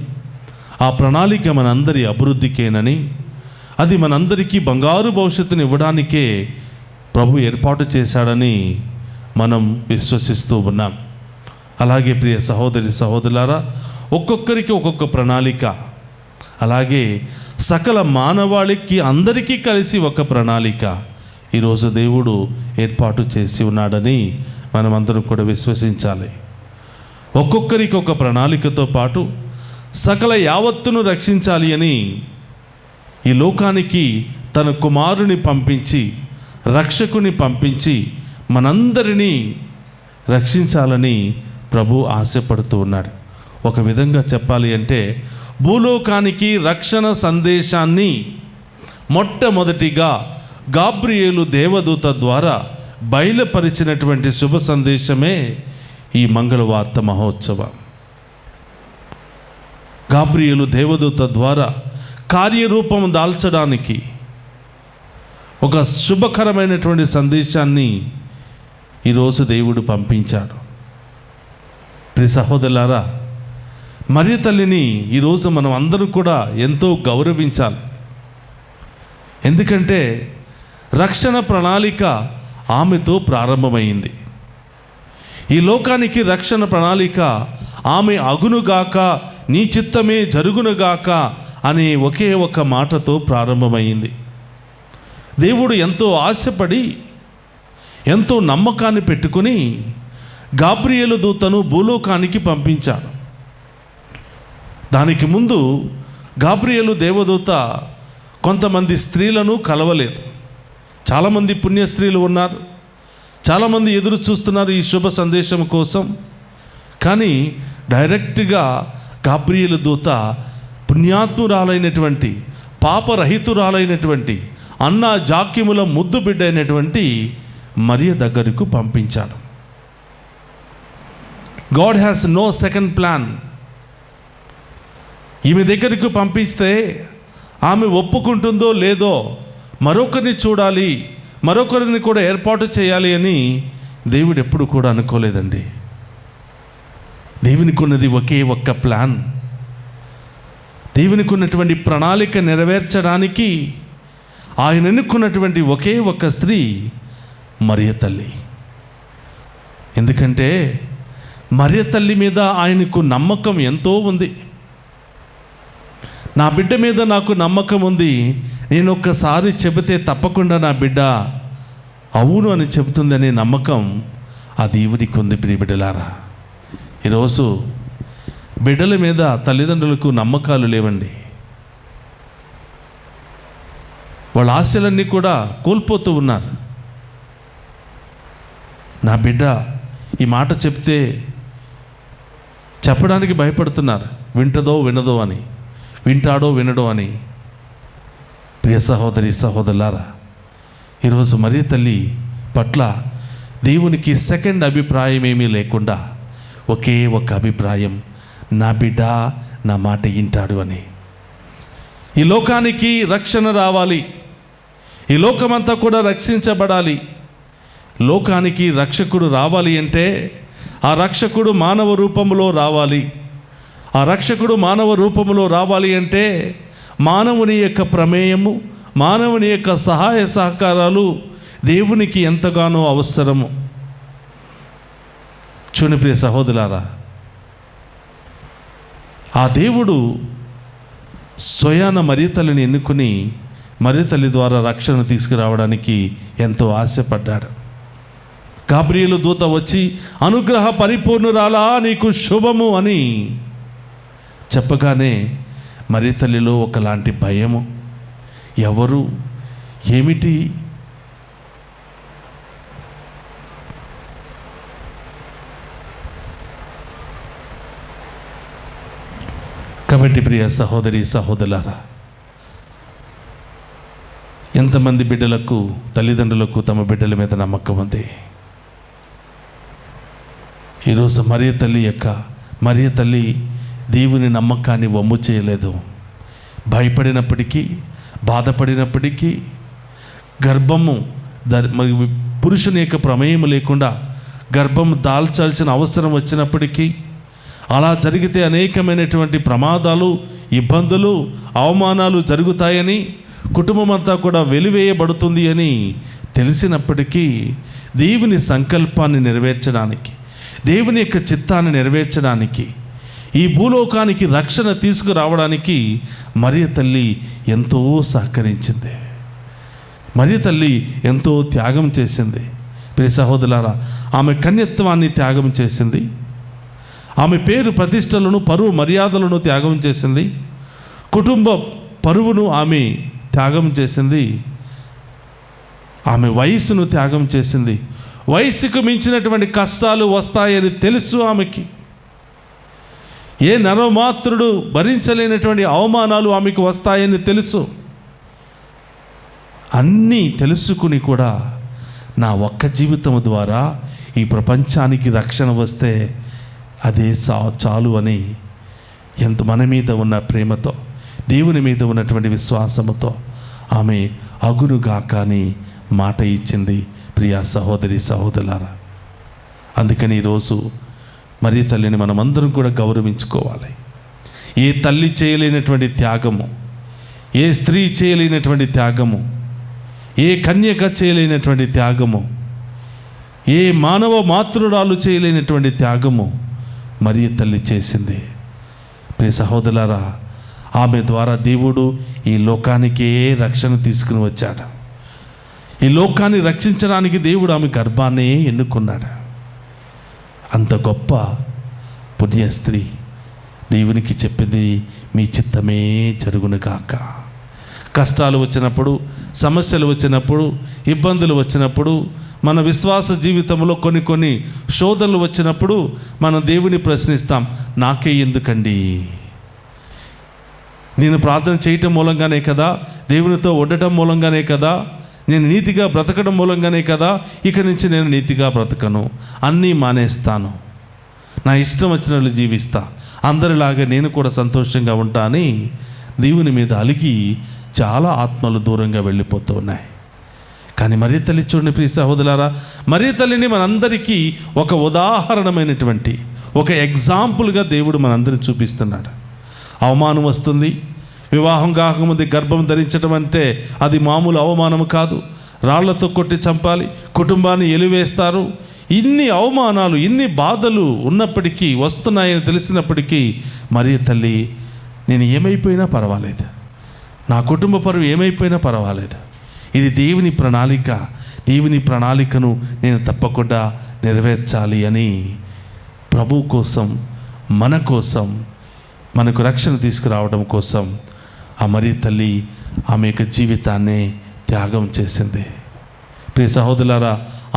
ఆ ప్రణాళిక మనందరి అభివృద్ధికేనని, అది మనందరికీ బంగారు భవిష్యత్తుని ఇవ్వడానికే ప్రభు ఏర్పాటు చేశాడని మనం విశ్వసిస్తూ ఉన్నాం. అలాగే ప్రియ సహోదరి సహోదరులారా, ఒక్కొక్కరికి ఒక్కొక్క ప్రణాళిక, అలాగే సకల మానవాళికి అందరికీ కలిసి ఒక ప్రణాళిక ఈరోజు దేవుడు ఏర్పాటు చేసి ఉన్నాడని మనమందరం కూడా విశ్వసించాలి. ఒక్కొక్కరికి ఒక ప్రణాళికతో పాటు సకల యావత్తును రక్షించాలి అని ఈ లోకానికి తన కుమారుని పంపించి, రక్షకుని పంపించి మనందరినీ రక్షించాలని ప్రభు ఆశపడుతూ ఉన్నాడు. ఒక విధంగా చెప్పాలి అంటే, భూలోకానికి రక్షణ సందేశాన్ని మొట్టమొదటిగా గాబ్రియేలు దేవదూత ద్వారా బయలుపరిచినటువంటి శుభ సందేశమే ఈ మంగళవార్త మహోత్సవం. గాబ్రియేలు దేవదూత ద్వారా కార్యరూపం దాల్చడానికి ఒక శుభకరమైనటువంటి సందేశాన్ని ఈరోజు దేవుడు పంపించాడు. ప్రియ సహోదరులారా, మరియ తల్లిని ఈరోజు మనం అందరూ కూడా ఎంతో గౌరవించాలి. ఎందుకంటే రక్షణ ప్రణాళిక ఆమెతో ప్రారంభమైంది. ఈ లోకానికి రక్షణ ప్రణాళిక ఆమె అగునుగాక, నీ చిత్తమే జరుగునుగాక అనే ఒకే ఒక మాటతో ప్రారంభమైంది. దేవుడు ఎంతో ఆశపడి ఎంతో నమ్మకాన్ని పెట్టుకుని గాబ్రియేలు దూతను భూలోకానికి పంపించాడు. దానికి ముందు గాబ్రియేలు దేవదూత కొంతమంది స్త్రీలను కలవలేదు. చాలామంది పుణ్య స్త్రీలు ఉన్నారు, చాలామంది ఎదురు చూస్తున్నారు ఈ శుభ సందేశం కోసం. కానీ డైరెక్ట్గా గాబ్రియేలు దూత పుణ్యాత్మురాలైనటువంటి పాపరహితురాలైనటువంటి అన్నా జాక్యముల ముద్దు బిడ్డ అయినటువంటి మరియ దగ్గరకు పంపించాడు. God has no second plan. ఈమె దగ్గరకు పంపిస్తే ఆమె ఒప్పుకుంటుందో లేదో, మరొకరిని చూడాలి, మరొకరిని కూడా ఏర్పాటు చేయాలి అని దేవుడు ఎప్పుడు కూడా అనుకోలేదండి. దేవునికి ఉన్నది ఒకే ఒక్క ప్లాన్. దేవునికి ఉన్నటువంటి ప్రణాళిక నెరవేర్చడానికి ఆయన ఎన్నుకున్నటువంటి ఒకే ఒక్క స్త్రీ మరియ తల్లి. ఎందుకంటే మరియ తల్లి మీద ఆయనకు నమ్మకం ఎంతో ఉంది. నా బిడ్డ మీద నాకు నమ్మకం ఉంది, నేను ఒక్కసారి చెబితే తప్పకుండా నా బిడ్డ అవును అని చెబుతుందనే నమ్మకం ఆ దేవునికి ఉంది. ప్రియ బిడ్డలారా, ఈరోజు బిడ్డల మీద తల్లిదండ్రులకు నమ్మకాలు లేవండి. వాళ్ళ ఆశలన్నీ కూడా కోల్పోతూ ఉన్నారు. నా బిడ్డ ఈ మాట చెప్తే చెప్పడానికి భయపడుతున్నారు, వింటదో వినదో అని, వింటాడో వినడో అని. ప్రియ సహోదరి సహోదరులారా, ఈరోజు మరియ తల్లి పట్ల దేవునికి సెకండ్ అభిప్రాయం ఏమీ లేకుండా ఒకే ఒక అభిప్రాయం, నా బిడ్డ నా మాట వింటాడు అని. ఈ లోకానికి రక్షణ రావాలి, ఈ లోకమంతా కూడా రక్షించబడాలి. లోకానికి రక్షకుడు రావాలి అంటే ఆ రక్షకుడు మానవ రూపంలో రావాలి. ఆ రక్షకుడు మానవ రూపంలో రావాలి అంటే మానవుని యొక్క ప్రమేయము, మానవుని యొక్క సహాయ సహకారాలు దేవునికి ఎంతగానో అవసరము. చూని ప్రియ సహోదరులారా, ఆ దేవుడు స్వయాన మరియ తల్లిని ఎన్నుకుని మరియ తల్లి ద్వారా రక్షణ తీసుకురావడానికి ఎంతో ఆశపడ్డాడు. గాబ్రియేలు దూత వచ్చి అనుగ్రహ పరిపూర్ణురాలా నీకు శుభము అని చెప్పగానే మరియ తల్లిలో ఒకలాంటి భయము, ఎవరు ఏమిటి, కాబట్టి ప్రియ సహోదరి సహోదరులారా, ఎంతమంది బిడ్డలకు తల్లిదండ్రులకు తమ బిడ్డల మీద నమ్మకం ఉంది. ఈరోజు మరియ తల్లి దేవుని నమ్మకాన్ని వమ్ము చేయలేదు. భయపడినప్పటికీ, బాధపడినప్పటికీ, గర్భము పురుషుని యొక్క ప్రమేయం లేకుండా గర్భం దాల్చాల్సిన అవసరం వచ్చినప్పటికీ, అలా జరిగితే అనేకమైనటువంటి ప్రమాదాలు, ఇబ్బందులు, అవమానాలు జరుగుతాయని, కుటుంబం అంతా కూడా వెలివేయబడుతుంది అని తెలిసినప్పటికీ దేవుని సంకల్పాన్ని నెరవేర్చడానికి, దేవుని యొక్క చిత్తాన్ని నెరవేర్చడానికి, ఈ భూలోకానికి రక్షణ తీసుకురావడానికి మరియ తల్లి ఎంతో సహకరించింది. మరియ తల్లి ఎంతో త్యాగం చేసింది. ప్రియ సహోదరులారా, ఆమె కన్యత్వాన్ని త్యాగం చేసింది. ఆమె పేరు ప్రతిష్టలను, పరువు మర్యాదలను త్యాగం చేసింది. కుటుంబ పరువును ఆమె త్యాగం చేసింది. ఆమె వయస్సును త్యాగం చేసింది. వయస్సుకు మించినటువంటి కష్టాలు వస్తాయని తెలుసు ఆమెకి. ఏ నరమాత్రుడు భరించలేనటువంటి అవమానాలు ఆమెకు వస్తాయని తెలుసు. అన్నీ తెలుసుకుని కూడా నా ఒక్క జీవితం ద్వారా ఈ ప్రపంచానికి రక్షణ వస్తే అదే చాలు అని ఎంత మన మీద ఉన్న ప్రేమతో, దేవుని మీద ఉన్నటువంటి విశ్వాసముతో ఆమె అగునుగా కానీ మాట ఇచ్చింది. ప్రియా సహోదరి సహోదరులారా, అందుకని ఈరోజు మరియ తల్లిని మనమందరం కూడా గౌరవించుకోవాలి. ఏ తల్లి చేయలేనటువంటి త్యాగము, ఏ స్త్రీ చేయలేనటువంటి త్యాగము, ఏ కన్యక చేయలేనటువంటి త్యాగము, ఏ మానవ మాతృరాలు చేయలేనటువంటి త్యాగము మరియ తల్లి చేసింది. ప్రియ సహోదరులారా, ఆమె ద్వారా దేవుడు ఈ లోకానికే రక్షణ తీసుకుని వచ్చాడు. ఈ లోకాన్ని రక్షించడానికి దేవుడు ఆమె గర్భాన్నే ఎన్నుకున్నాడు. అంత గొప్ప పుణ్య స్త్రీ దేవునికి చెప్పింది, మీ చిత్తమే జరుగును గాక. కష్టాలు వచ్చినప్పుడు, సమస్యలు వచ్చినప్పుడు, ఇబ్బందులు వచ్చినప్పుడు, మన విశ్వాస జీవితంలో కొన్ని శోధనలు వచ్చినప్పుడు మనం దేవుని ప్రశ్నిస్తాం, నాకే ఎందుకండి? నేను ప్రార్థన చేయటం మూలంగానే కదా, దేవునితో ఉండటం మూలంగానే కదా, నేను నీతిగా బ్రతకడం మూలంగానే కదా, ఇక నుంచి నేను నీతిగా బ్రతకను, అన్నీ మానేస్తాను, నా ఇష్టం వచ్చినట్లు జీవిస్తా, అందరిలాగా నేను కూడా సంతోషంగా ఉంటా అని దేవుని మీద అలిగి చాలా ఆత్మలు దూరంగా వెళ్ళిపోతూ ఉన్నాయి. కానీ మరియ తల్లి చూడండి ప్రియ సహోదరులారా, మరియ తల్లిని మనందరికీ ఒక ఉదాహరణమైనటువంటి ఒక ఎగ్జాంపుల్గా దేవుడు మనందరిని చూపిస్తున్నాడు. అవమానం వస్తుంది. వివాహం కాకముందు గర్భం ధరించడం అంటే అది మామూలు అవమానం కాదు. రాళ్లతో కొట్టి చంపాలి, కుటుంబాన్ని ఎలివేస్తారు. ఇన్ని అవమానాలు, ఇన్ని బాధలు ఉన్నప్పటికీ, వస్తున్నాయని తెలిసినప్పటికీ మరియ తల్లి, నేను ఏమైపోయినా పర్వాలేదు, నా కుటుంబ పరువు ఏమైపోయినా పర్వాలేదు, ఇది దేవుని ప్రణాళిక, దేవుని ప్రణాళికను నేను తప్పకుండా నెరవేర్చాలి అని ప్రభు కోసం, మన కోసం, మనకు రక్షణ తీసుకురావడం కోసం ఆ మరియ తల్లి ఆమె యొక్క జీవితాన్ని త్యాగం చేసింది. ప్రియ సహోదరులారా,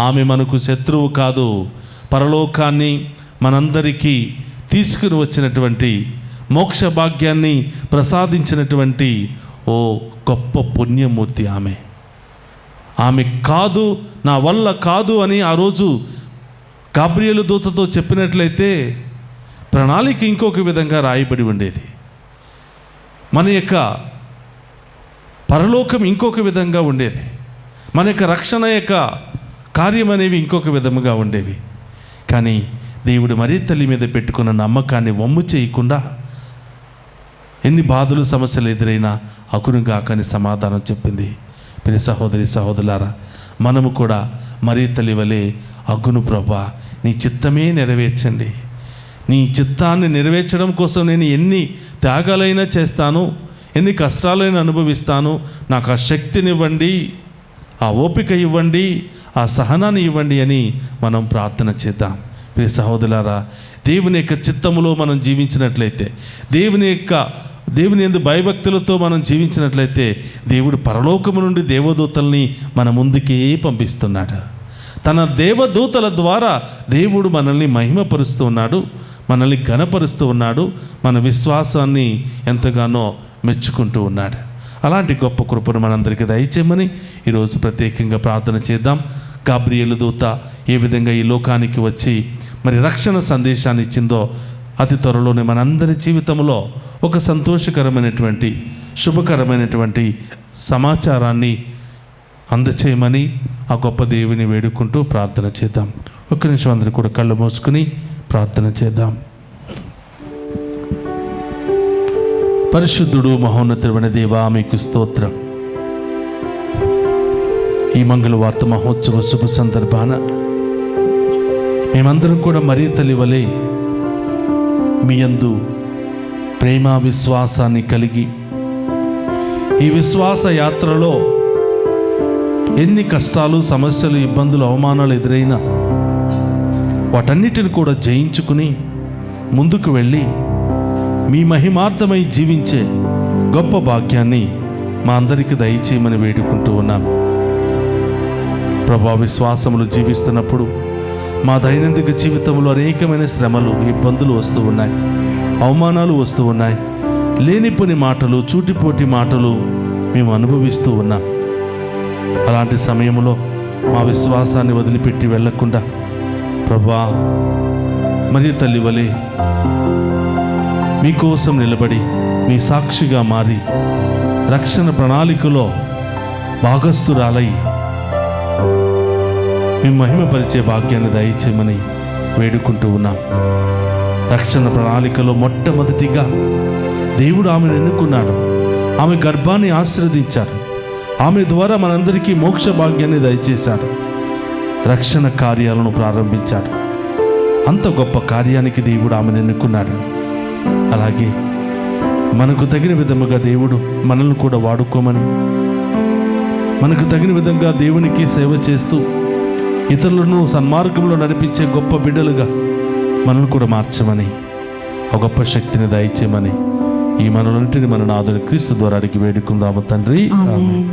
ఆమె మనకు శత్రువు కాదు, పరలోకాన్ని మనందరికీ తీసుకుని వచ్చినటువంటి, మోక్ష భాగ్యాన్ని ప్రసాదించినటువంటి ఓ గొప్ప పుణ్యమూర్తి ఆమె. ఆమె కాదు, నా వల్ల కాదు అని ఆ రోజు గాబ్రియేలు దూతతో చెప్పినట్లయితే ప్రణాళిక ఇంకొక విధంగా రాయబడి ఉండేది. మన యొక్క పరలోకం ఇంకొక విధంగా ఉండేది. మన యొక్క రక్షణ యొక్క కార్యం అనేవి ఇంకొక విధముగా ఉండేవి. కానీ దేవుడు మరియ తల్లి మీద పెట్టుకున్న నమ్మకాన్ని వమ్ము చేయకుండా, ఎన్ని బాధలు సమస్యలు ఎదురైనా అగునుగా కానీ సమాధానం చెప్పింది. ప్రియ సహోదరి సహోదరులారా, మనము కూడా మరియ తల్లి వలె, అగును ప్రభా, నీ చిత్తమే నెరవేర్చండి, నీ చిత్తాన్ని నెరవేర్చడం కోసం నేను ఎన్ని త్యాగాలైనా చేస్తాను, ఎన్ని కష్టాలైనా అనుభవిస్తాను, నాకు ఆ శక్తినివ్వండి, ఆ ఓపిక ఇవ్వండి, ఆ సహనాన్ని ఇవ్వండి అని మనం ప్రార్థన చేద్దాం. ప్రియ సహోదరులారా, దేవుని యొక్క చిత్తములో మనం జీవించినట్లయితే, దేవుని యందు భయభక్తులతో మనం జీవించినట్లయితే, దేవుడు పరలోకము నుండి దేవదూతల్ని మన ముందుకే పంపిస్తున్నాడు. తన దేవదూతల ద్వారా దేవుడు మనల్ని మహిమపరుస్తూ ఉన్నాడు, మనల్ని ఘనపరుస్తూ ఉన్నాడు, మన విశ్వాసాన్ని ఎంతగానో మెచ్చుకుంటూ ఉన్నాడు. అలాంటి గొప్ప కృపను మనందరికీ దయచేయమని ఈరోజు ప్రత్యేకంగా ప్రార్థన చేద్దాం. గాబ్రియేలు దూత ఏ విధంగా ఈ లోకానికి వచ్చి మరి రక్షణ సందేశాన్ని ఇచ్చిందో, అతి త్వరలోనే మనందరి జీవితంలో ఒక సంతోషకరమైనటువంటి, శుభకరమైనటువంటి సమాచారాన్ని అందచేయమని ఆ గొప్ప దేవుని వేడుకుంటూ ప్రార్థన చేద్దాం. ఒక్క నిమిషం అందరూ కూడా కళ్ళు మూసుకుని ప్రార్థన చేద్దాం. పరిశుద్ధుడు మహోన్నతుడైన దేవా, మీకు స్తోత్రం. ఈ మంగళవార్త మహోత్సవ శుభ సందర్భాన మేమందరం కూడా మరియ తల్లి వలె మీ యందు ప్రేమ విశ్వాసాన్ని కలిగి, ఈ విశ్వాస యాత్రలో ఎన్ని కష్టాలు, సమస్యలు, ఇబ్బందులు, అవమానాలు ఎదురైనా వాటన్నిటిని కూడా జయించుకుని ముందుకు వెళ్ళి మీ మహిమార్థమై జీవించే గొప్ప భాగ్యాన్ని మా అందరికీ దయచేయమని వేడుకుంటూ ఉన్నాం. ప్రభా, విశ్వాసములు జీవిస్తున్నప్పుడు మా దైనందిక జీవితంలో అనేకమైన శ్రమలు, ఇబ్బందులు వస్తూ ఉన్నాయి, అవమానాలు వస్తూ ఉన్నాయి, లేనిపోని మాటలు, చూటిపోటి మాటలు మేము అనుభవిస్తూ ఉన్నాం. అలాంటి సమయంలో మా విశ్వాసాన్ని వదిలిపెట్టి వెళ్ళకుండా ప్రభా, మరియ తల్లి వలె మీకోసం నిలబడి, మీ సాక్షిగా మారి, రక్షణ ప్రణాళికలో భాగస్థురాలై మీ మహిమపరిచే భాగ్యాన్ని దయచేయమని వేడుకుంటూ ఉన్నాం. రక్షణ ప్రణాళికలో మొట్టమొదటిగా దేవుడు ఆమెను ఎన్నుకున్నాడు, ఆమె గర్భాన్ని ఆశీర్వదించాడు, ఆమె ద్వారా మనందరికీ మోక్ష భాగ్యాన్ని దయచేశాడు, రక్షణ కార్యాలను ప్రారంభించాడు. అంత గొప్ప కార్యానికి దేవుడు ఆమెను ఎన్నుకున్నాడు. అలాగే మనకు తగిన విధముగా దేవుడు మనల్ని కూడా వాడుకోమని, మనకు తగిన విధంగా దేవునికి సేవ చేస్తూ ఇతరులను సన్మార్గంలో నడిపించే గొప్ప బిడ్డలుగా మనల్ని కూడా మార్చమని, ఒక గొప్ప శక్తిని దయచేయమని ఈ మనలంటిని మన నాథుని క్రీస్తు ద్వారా అడిగి వేడుకుందాము తండ్రి. ఆమేన్.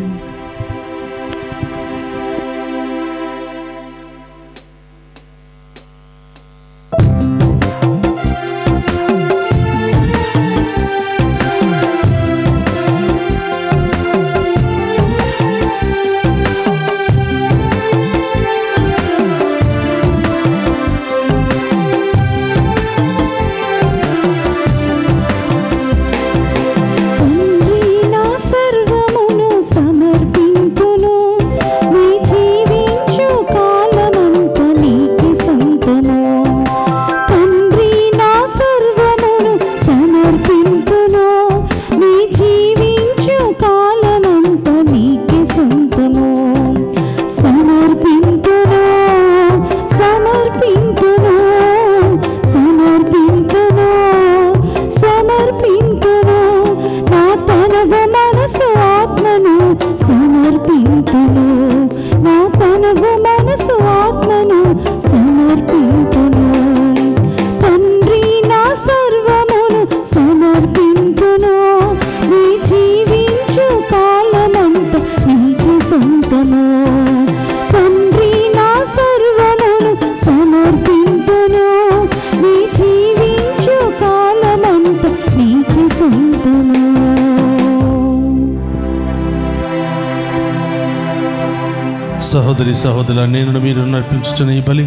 సహోదరి సహోదరుల, నేను మీరు నడిపించుచున్న ఈ బలి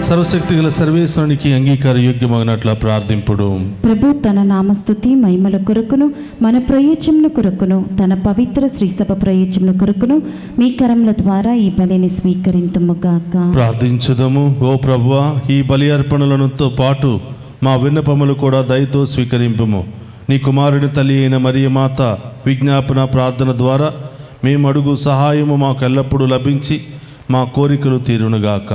సర్వశక్తి గల సర్వేశ్వరునికి అంగీకార యోగ్యమగినట్లా ప్రార్థింపుడు. ప్రభు తన నామస్తుతి మహిమల కొరకును మన ప్రయోజనం కొరకును తన పవిత్ర శ్రీసభ ప్రయోజనం కొరకును మీ కరముల ద్వారా ఈ బలిని స్వీకరింతుముగాక. ప్రార్థించుదము. ఓ ప్రభువా, ఈ బలి అర్పణలతో పాటు మా విన్నపములు కూడా దయతో స్వీకరింపుము. నీ కుమారుని తల్లి అయిన మరియ మాత విజ్ఞాపన ప్రార్థన ద్వారా మేము అడుగు సహాయము మాకు ఎల్లప్పుడూ లభించి మా కోరికలు తీరునుగాక.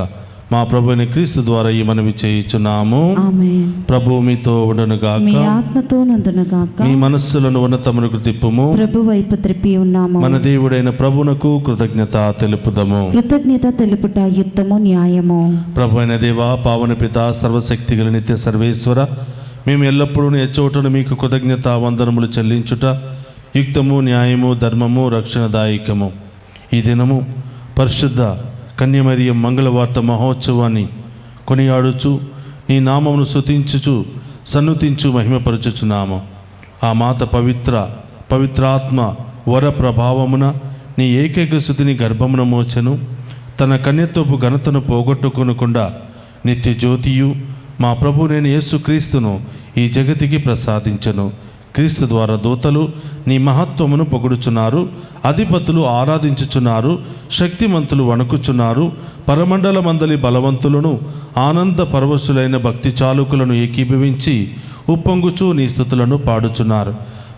మా ప్రభుని క్రీస్తు ద్వారా ఈ మనవి చేయుచున్నాము. ఆమేన్. ప్రభు మీతో ఉండునుగాక, మీ ఆత్మతో నందునుగాక. మీ మనస్సులను ఉన్నతమునకు తిప్పుము. ప్రభు వైపు త్రిప్పి ఉన్నాము. మన దేవుడైన ప్రభునకు కృతజ్ఞత తెలుపుదము. కృతజ్ఞత తెలుపుట యుక్తము న్యాయము. ప్రభు అయిన దేవా, పావన పిత, సర్వశక్తి గల నిత్య సర్వేశ్వర, మేము ఎల్లప్పుడూ ఎచ్చోటను మీకు కృతజ్ఞత వందనములు చెల్లించుట యుక్తము, న్యాయము, ధర్మము, రక్షణదాయకము. ఈ దినము పరిశుద్ధ కన్యమరియ మంగళవార్త మహోత్సవాన్ని కొనియాడుచు నీ నామమును స్తుతించుచు సన్నుతించు మహిమపరచుచున్నాము. ఆ మాత పవిత్రాత్మ వర ప్రభావమున నీ ఏకైక స్తుతిని గర్భమున మోచెను. తన కన్యత్వపు ఘనతను పోగొట్టుకొనకుండా నిత్య జ్యోతియు మా ప్రభు నేను యేసుక్రీస్తును ఈ జగతికి ప్రసాదించను. క్రీస్తు ద్వారా దూతలు నీ మహత్వమును పొగుడుచున్నారు, అధిపతులు ఆరాధించుచున్నారు, శక్తిమంతులు వణుకుచున్నారు. పరమండల మందలి బలవంతులను ఆనంద పరవశులైన భక్తి చాలుకులను ఏకీభవించి ఉప్పొంగుచూ నీ స్తుతులను పాడుచున్నారు.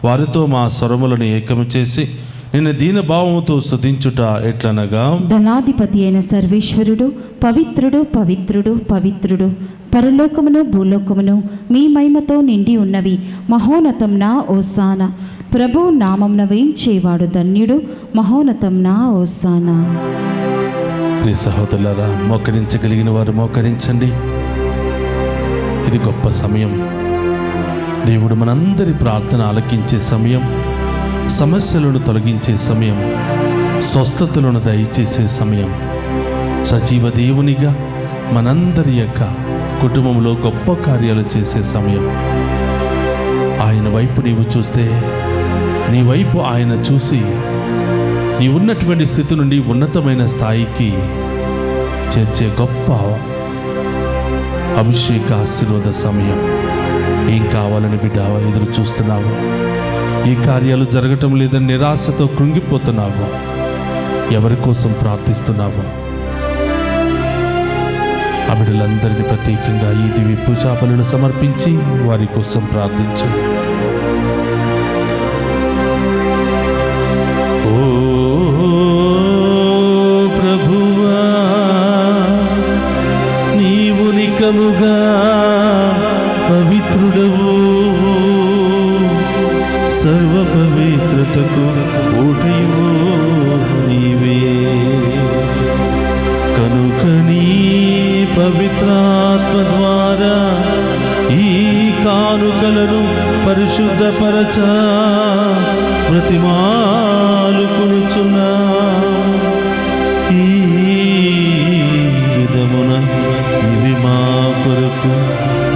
వారితో మా స్వరములను ఏకము చేసి నిన్ను దీనభావముతో స్తుతించుట ఎట్లనగా, దళాధిపతి అయిన సర్వేశ్వరుడు పవిత్రుడు పవిత్రుడు పవిత్రుడు, పరలోకమును భూలోకమును మీ మహిమతో నిండి ఉన్నవి. మహోన్నతంన ఓసాన. ప్రభు నామమున వేయించేవాడు ధన్యుడు. మహోన్నతంన ఓసాన. ప్రియ సహోదరులారా, మోకరించగలిగిన వారు మోకరించండి. ఇది గొప్ప సమయం. దేవుడు మనందరి ప్రార్థన ఆలకించే సమయం, సమస్యలను తొలగించే సమయం, స్వస్థతలను దయచేసే సమయం. సజీవ దేవునిగా మనందరి యొక్క కుటుంబంలో గొప్ప కార్యాలు చేసే సమయం. ఆయన వైపు నీవు చూస్తే, నీ వైపు ఆయన చూసి నీ ఉన్నటువంటి స్థితి నుండి ఉన్నతమైన స్థాయికి చేర్చే గొప్ప అభిషేక ఆశీర్వాద సమయం. ఏం కావాలని బిడ్డ ఎదురు చూస్తున్నావు? ఈ కార్యాలు జరగటం లేదని నిరాశతో కృంగిపోతున్నావు? ఎవరి కోసం ప్రార్థిస్తున్నావు? ఆ బిడ్డలందరినీ ప్రత్యేకంగా ఈ దివ్య పూజా బలులను సమర్పించి వారి కోసం ప్రార్థించు. ఓ ప్రభువా, నీవు నికముగా పవిత్రుడవు, పవిత్రతకు ఊటయు నీవే. కనుక నీ పవిత్రాత్మ ద్వారా ఈ కానుకలను పరిశుద్ధపరచ బ్రతిమాలుకొనుచున్నా. ఈ విధమున ఇవి మా కొరకు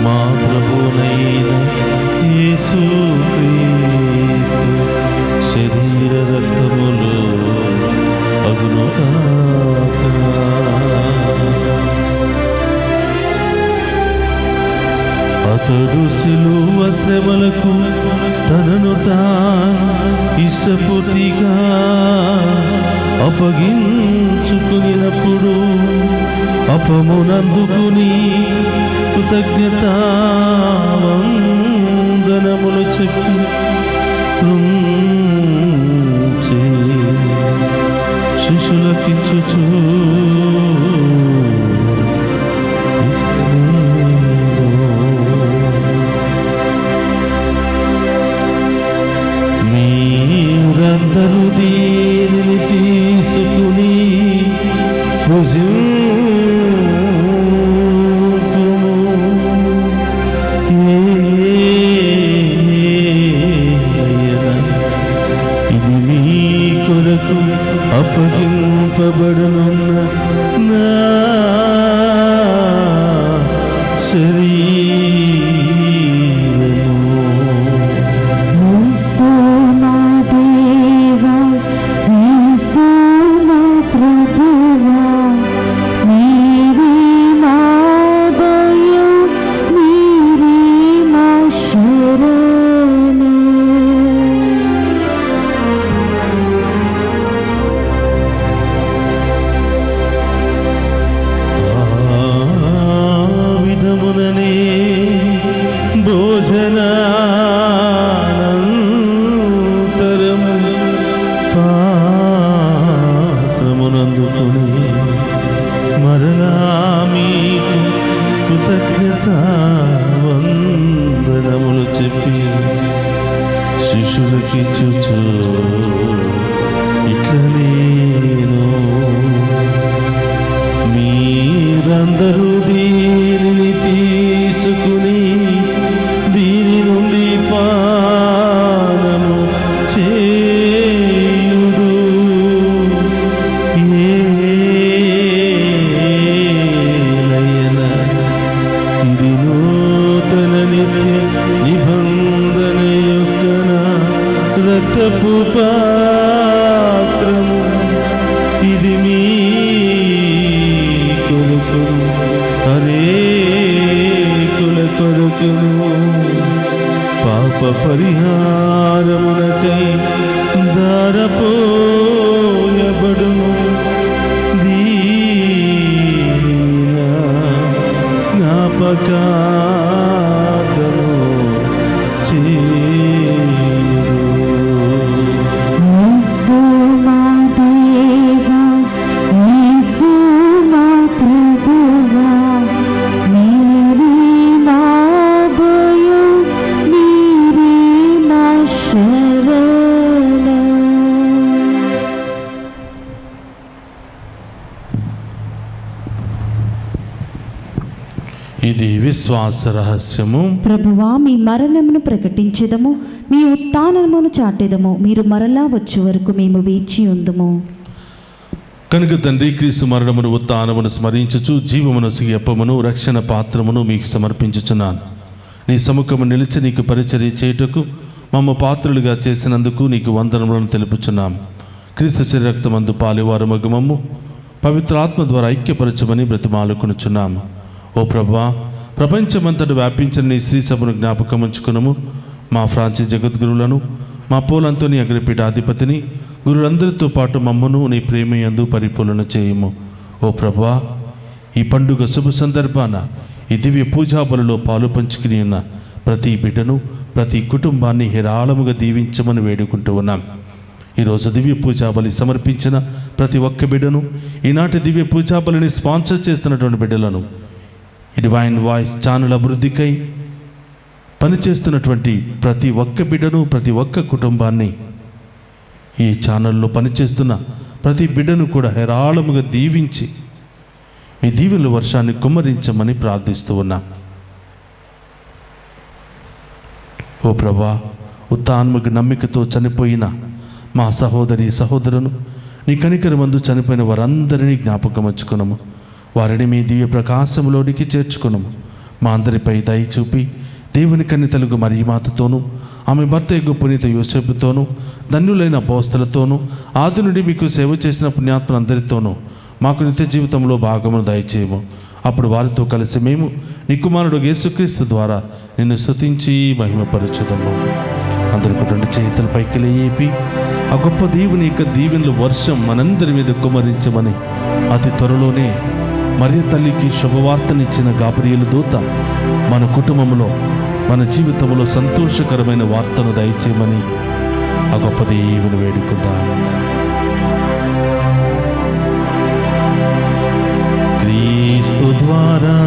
మా ప్రభువైన యేసుక్రీస్తు శరీర రక్తములు అగునుగాక. అతడు సిలువ శ్రమలకు తనను తాను ఇష్టపూర్తిగా అప్పగించుకునినప్పుడు అపమునందుకుని కృతజ్ఞతావందనములు చెప్పి త్రుంచి శిష్యులకిచ్చుచు మీరందరూ దీనిని తీసుకుని ఇది మీ కొరకు అప్పగింపబడనున్న నా శరీరము. యేసు నా దేవా, యేసు నా ప్రభువా, మీరే మా దయ, మీరే మా శరణు. విధముననే భోజనానంతరము పాత్రమునందుకుని మరలా మీకు కృతజ్ఞత వందనములు చెప్పి శిష్యులకిచ్చుచు ఇట్ల నేను మీరందరూ దీనిని తీసుకుని దీని నుండి పానము చేయుడు. ఏలయన ఇది నూతన నిత్య నిబంధన యొక్క నా రక్తపు పాత్రము. ఇది మీ కొరకును అనేకుల కొరకును పాప పరిహారమునకై ధారపోయబడును. దీనిని నా జ్ఞాపకార్థము చేయుడు. యేసు నా దేవా, యేసు నా ప్రభువా, మీరే మా దయ, మీరే మా శరణు. ఇది విశ్వాస రహస్యము. ప్రభువా, మీ మరణమును ప్రకటించెదము, మీ ఉత్థానమును చాటెదము. మీరు మరలా వచ్చే వరకు మేము వేచి ఉందుము. కనుక తండ్రి, క్రీస్తు మరణమును ఉత్థానమును స్మరించుచు జీవమును అప్పమును రక్షణ పాత్రమును మీకు సమర్పించుచున్నాను. నీ సముఖము నిలిచి నీకు పరిచర్య చేయుటకు మమ్మ పాత్రులుగా చేసినందుకు నీకు వందనములను తెలుపుచున్నాం. క్రీస్తు శరీర రక్తమందు పాలివారు మగుమమ్ము పవిత్రాత్మ ద్వారా ఐక్యపరచమని బ్రతిమాలుకొనుచున్నాము. ఓ ప్రభువా, ప్రపంచమంతటి వ్యాపించిన నీ శ్రీ సభను జ్ఞాపకం ఉంచుకునము. మా ఫ్రాన్సిస్ జగద్గురులను, మా పోలంతోని అగ్రపీఠాధిపతిని, గురులందరితో పాటు మమ్మను నీ ప్రేమయందు పరిపూర్ణ చేయము. ఓ ప్రభువా, ఈ పండుగ శుభ సందర్భాన ఈ దివ్య పూజా బలిలో పాలు పంచుకుని ఉన్న ప్రతి బిడ్డను, ప్రతి కుటుంబాన్ని హేరాళముగా దీవించమని వేడుకుంటూ ఉన్నాం. ఈరోజు దివ్య పూజా బలి సమర్పించిన ప్రతి ఒక్క బిడ్డను, ఈనాటి దివ్య పూజా బలిని స్పాన్సర్ చేస్తున్నటువంటి బిడ్డలను, ఈ డివైన్ వాయిస్ ఛానల్ అభివృద్ధికై పనిచేస్తున్నటువంటి ప్రతి ఒక్క బిడ్డను, ప్రతి ఒక్క కుటుంబాన్ని ఈ ఛానల్లో పనిచేస్తున్న ప్రతి బిడ్డను కూడా హేరాళముగా దీవించి మీ దీవెనల వర్షాన్ని కుమ్మరించమని ప్రార్థిస్తూ ఉన్నా. ఓ ప్రభా, ఉత్తాన్మకు నమ్మికతో చనిపోయిన మా సహోదరి సహోదరును నీ కనికరమందు చనిపోయిన వారందరినీ జ్ఞాపకం వచ్చుకున్నాము. వారిని మీ దివ్య ప్రకాశంలోనికి చేర్చుకున్నాము. మా అందరిపై దయ చూపి దేవుని కన్నితలకు మరియమాతతోనూ ఆమె భర్త యొక్క పునీత యోసేపుతోనూ ధన్యులైన అపోస్తలతోనూ ఆది నుండి మీకు సేవ చేసిన పుణ్యాత్మలందరితోనూ మాకు నిత్య జీవితంలో భాగమును దయచేయము. అప్పుడు వారితో కలిసి మేము నీ కుమారుడు యేసుక్రీస్తు ద్వారా నిన్ను స్తుతించి మహిమపరచుదము. అందరికీ రెండు చేతుల పైకి లేపి ఆ గొప్ప దేవుని యొక్క దీవెనల వర్షం మనందరి మీద కుమ్మరించమని అతి త్వరలోనే మరియ తల్లికి శుభవార్తనిచ్చిన గాబ్రియేలు దూత మన కుటుంబంలో మన జీవితంలో సంతోషకరమైన వార్తను దయచేయమని ఆ గొప్ప దేవుని వేడుకుందాం. క్రీస్తు ద్వారా,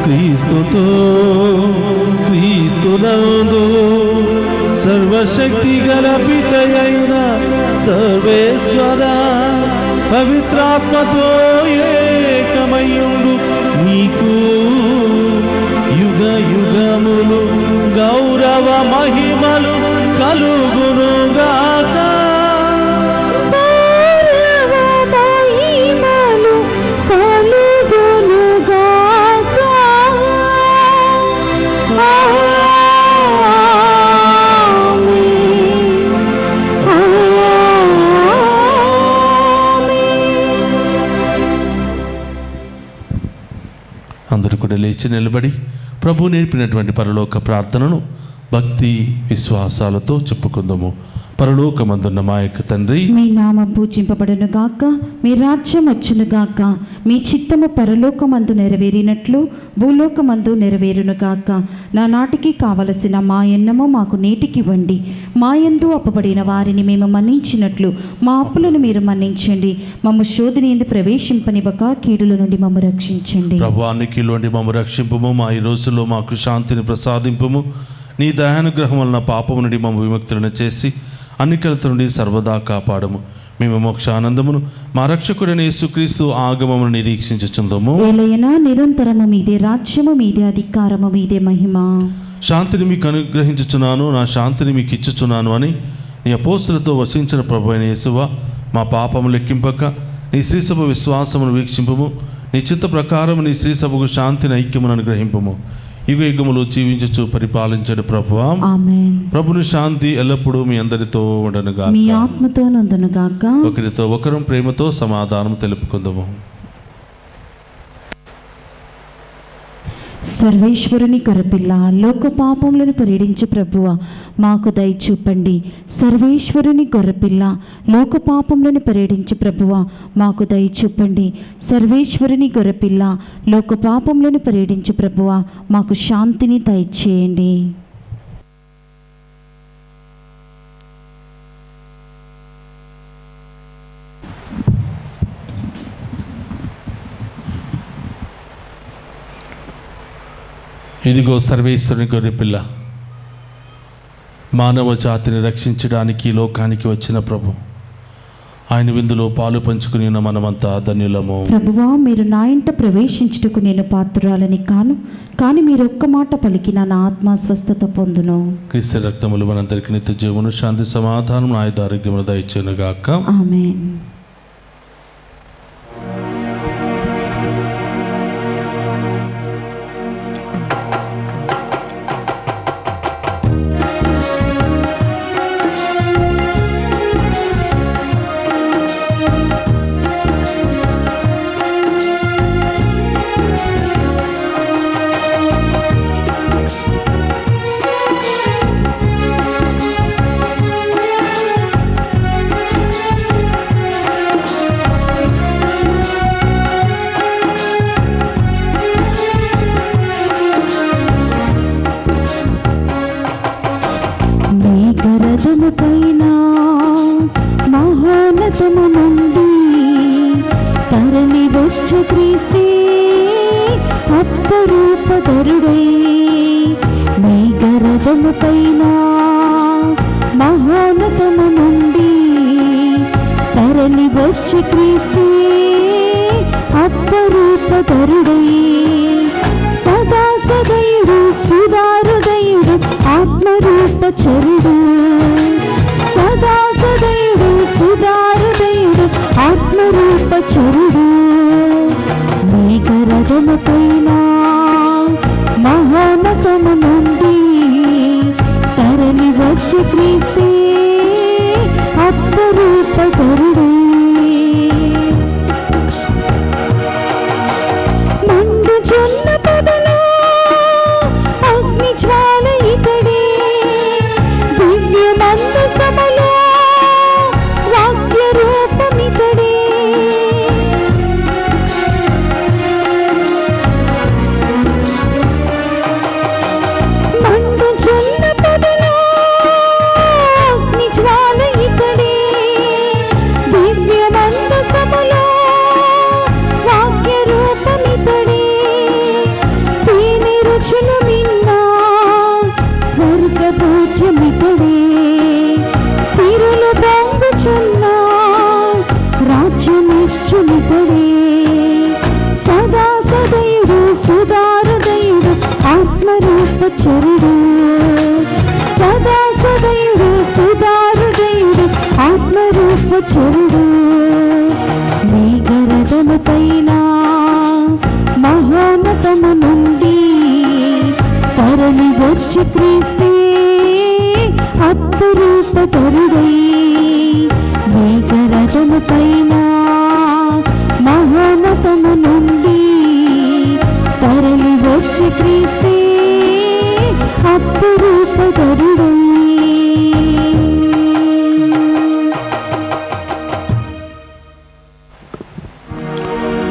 క్రీస్తుతో, క్రీస్తునందు సర్వశక్తి గల పితయైన సర్వేశ్వర పవిత్రాత్మతో ఏకమయ్యుండు నీకు యుగ యుగములు గౌరవ మహిమలు కలుగునుగాక. అందరూ కూడా లేచి నిలబడి ప్రభు నేర్పినటువంటి పరలోక ప్రార్థనను భక్తి విశ్వాసాలతో చెప్పుకుందాము. పరలోకమందున్న మా యొక్క తండ్రి, మీ నామం పూజింపబడును గాక, మీ రాజ్యం వచ్చును గాక, మీ చిత్తము పరలోకమందు నెరవేరినట్లు భూలోకమందు నెరవేరును గాక. నా నాటికి కావలసిన మా ఎన్నమో మాకు నేటికి ఇవ్వండి. మా యందు అప్పబడిన వారిని మేము మన్నించినట్లు మా అప్పులను మీరు మన్నించండి. మమ్ము శోధన యందు ప్రవేశింపనివ్వక కీడుల నుండి మమ్ము రక్షించండి. ప్రభువానికిలోండి మమ్ము రక్షింపుము. మా ఈ రోజుల్లో మాకు శాంతిని ప్రసాదింపుము. నీ దయానుగ్రహం వలన పాపము నుండి మమ్ము విముక్తులను చేసి అన్ని కలత నుండి సర్వదా కాపాడము. మేము మోక్షానందమును మా రక్షకుడైన యేసుక్రీస్తు ఆగమమును నిరీక్షించుచుందము. ఏలయనా నిరంతరము మీదే రాజ్యము, మీదే అధికారము, మీదే మహిమ. శాంతిని మీకు అనుగ్రహించుచున్నాను, నా శాంతిని మీకు ఇచ్చుచున్నాను అని నీ అపోస్తలతో వసించిన ప్రభువైన యేసువా, మా పాపము లెక్కింపక నీ శ్రీసభ విశ్వాసమును వీక్షింపము. నీ చిత్త ప్రకారం నీ శ్రీసభకు శాంతిని ఐక్యమును అనుగ్రహింపము. యుగ యుగములు జీవించుచు పరిపాలించడు ప్రభువా. ఆమేన్. ప్రభుని శాంతి ఎల్లప్పుడూ మీ అందరితో ఉండనుగా, మీ ఆత్మతో నందునుగాక. ఒకరితో ఒకరం ప్రేమతో సమాధానం తెలుపుకుందాము. సర్వేశ్వరుని గొర్రెపిల్ల, లోక పాపములను పరిడించు ప్రభువ మాకు దయ చూపండి. సర్వేశ్వరుని గొర్రెపిల్ల, లోక పాపములను పరిడించు ప్రభువ మాకు దయ చూపండి. సర్వేశ్వరుని గొర్రెపిల్ల, లోక పాపములను పరిడించు ప్రభువ మాకు శాంతిని దయచేయండి. ఇదిగో సర్వేశ్వరుని గొర్రెపిల్ల, మానవ జాతిని రక్షించడానికి లోకానికి వచ్చిన ప్రభు. ఆయన విందులో పాలు పంచుకుని ఉన్న మనమంతా ధన్యులము. ప్రభువా, మీరు నా ఇంట ప్రవేశించుటకు నేను పాత్రురాలని కాను, కానీ మీరు ఒక్క మాట పలికిన నా ఆత్మ స్వస్థత పొందును. క్రీస్తు రక్తములు మనందరికీ నిత్య జీవమును, శాంతి, సమాధానం, ఆయుధ ఆరోగ్యమును దయచేయునుగాక. ఆమేన్. మేఘరథము పైన మహోన్నతము నుండి తరలి వచ్చే క్రీస్తే అప్పరూపధరుడై. మేఘరథము పైన మహోన్నతము తరలి వచ్చి క్రీస్తే అప్పరూపధరుడై సదా సదయుడు సుధారుదయుడు ఆత్మరూపచరుడు సదా సదయుడు సుధారుదయుడు ఆత్మరూపచరుడు మేఘరథము పైన మహోన్నతము నుండి తరలి వచ్చి క్రీస్తే అప్పరూపధరుడు మండు జొన్న పొదలో అగ్ని జ్వాల ఇతడే దివ్య మందసములో వాక్య రూపమితడే మండు జొన్న పొదలో అగ్ని జ్వాల ఇతడే దివ్య మందసములో వాక్య రూపమితడే తేనె రుచులు మిన్నా స్వర్గ భోజమితడే స్థిరులు పొంగుచున్న రాజ్యమిచ్చుమితడే సదా సదయుడు సుధారుదయుడు ఆత్మరూపచరుడు సదా సదయుడు సుధారుదయుడు ఆత్మరూపచరుడు మేఘరథము పైన మహోన్నతము నుండి తరలి వచ్చి క్రీస్తే అప్పరూపధరుడై మేఘరథము పైన మహోన్నతము నుండి తరలి వచ్చి క్రీస్తే అప్పరూపధరుడై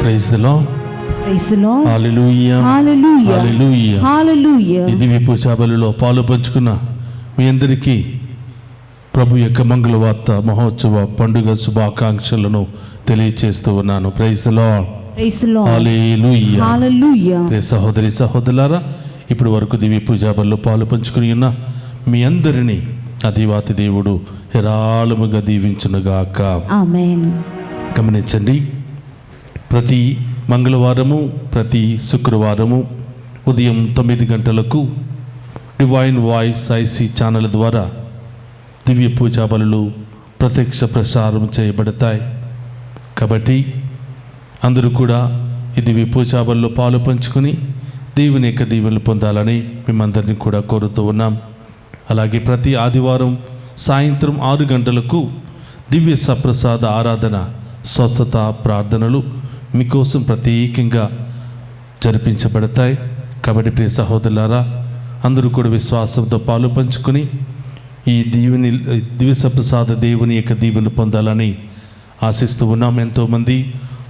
praise the Lord. Praise the Lord. Hallelujah. Hallelujah. Hallelujah. Hallelujah. ఈ దివ్య పూజా బలిలో పాలు పంచుకున్న మీ అందరికీ ప్రభు యొక్క మంగళవార్త మహోత్సవ పండుగ శుభాకాంక్షలను తెలియచేస్తూ ఉన్నాను. Praise the Lord. Praise the Lord. Hallelujah. Hallelujah. ప్రియ సహోదరి సహోదరులారా, ఇప్పుడు వరకు దివ్య పూజా బలిలో పాలు పంచుకుని ఉన్న మీ అందరినీ అధివాతి దేవుడు హేరాళముగా దీవించునుగాక. ఆమేన్. గమనించండి, ప్రతి మంగళవారము ప్రతి శుక్రవారము ఉదయం 9 గంటలకు డివైన్ వాయిస్ ఐసీ ఛానల్ ద్వారా దివ్య పూజా బలులు ప్రత్యక్ష ప్రసారం చేయబడతాయి. కాబట్టి అందరూ కూడా ఈ దివ్య పూజా బలులో పాలు పంచుకొని దేవుని యొక్క దీవెనలు పొందాలని మేమందరినీ కూడా కోరుతూ ఉన్నాం. అలాగే ప్రతి ఆదివారం సాయంత్రం 6 గంటలకు దివ్య సప్రసాద ఆరాధన స్వస్థత ప్రార్థనలు మీకోసం ప్రత్యేకంగా జరిపించబడతాయి. కాబట్టి ప్రియ సహోదరులారా, అందరూ కూడా విశ్వాసంతో పాలు పంచుకొని ఈ దివ్య సప్రసాద దేవుని యొక్క దీవెనలు పొందాలని ఆశిస్తూ ఉన్నాం. ఎంతోమంది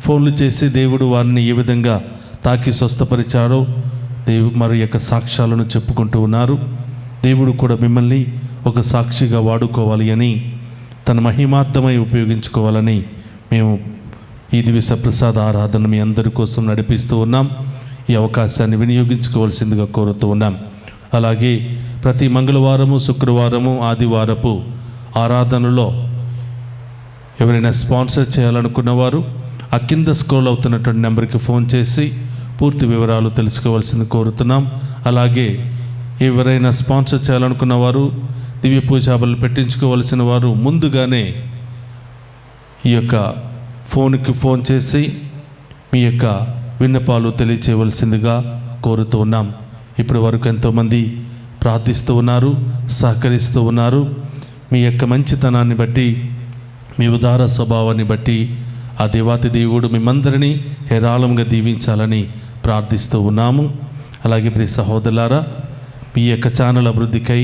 ఫోన్లు చేసి దేవుడు వారిని ఏ విధంగా తాకి స్వస్థపరిచారో మరి యొక్క సాక్ష్యాలను చెప్పుకుంటూ ఉన్నారు. దేవుడు కూడా మిమ్మల్ని ఒక సాక్షిగా వాడుకోవాలి అని, తన మహిమార్థమై ఉపయోగించుకోవాలని మేము ఈ దివ్య సప్రసాద ఆరాధన మీ అందరి కోసం నడిపిస్తూ ఉన్నాం. ఈ అవకాశాన్ని వినియోగించుకోవాల్సిందిగా కోరుతూ ఉన్నాం. అలాగే ప్రతి మంగళవారము శుక్రవారము ఆదివారపు ఆరాధనలో ఎవరైనా స్పాన్సర్ చేయాలనుకున్నవారు ఆ కింద స్క్రోల్ అవుతున్నటువంటి నెంబర్కి ఫోన్ చేసి పూర్తి వివరాలు తెలుసుకోవాల్సింది కోరుతున్నాం. అలాగే ఎవరైనా స్పాన్సర్ చేయాలనుకున్న వారు దివ్య పూజా బలులు పెట్టించుకోవాల్సిన వారు ముందుగానే ఈ యొక్క ఫోన్కి ఫోన్ చేసి మీ యొక్క విన్నపాలు తెలియచేయవలసిందిగా కోరుతూ ఉన్నాం. ఇప్పటి వరకు ఎంతోమంది ప్రార్థిస్తూ ఉన్నారు, సహకరిస్తూ ఉన్నారు. మీ యొక్క మంచితనాన్ని బట్టి, మీ ఉదార స్వభావాన్ని బట్టి ఆ దేవాతి దేవుడు మిమ్మందరినీ హేరాళంగా దీవించాలని ప్రార్థిస్తూ ఉన్నాము. అలాగే ప్రియ సహోదరులారా, మీ యొక్క ఛానల్ అభివృద్ధికై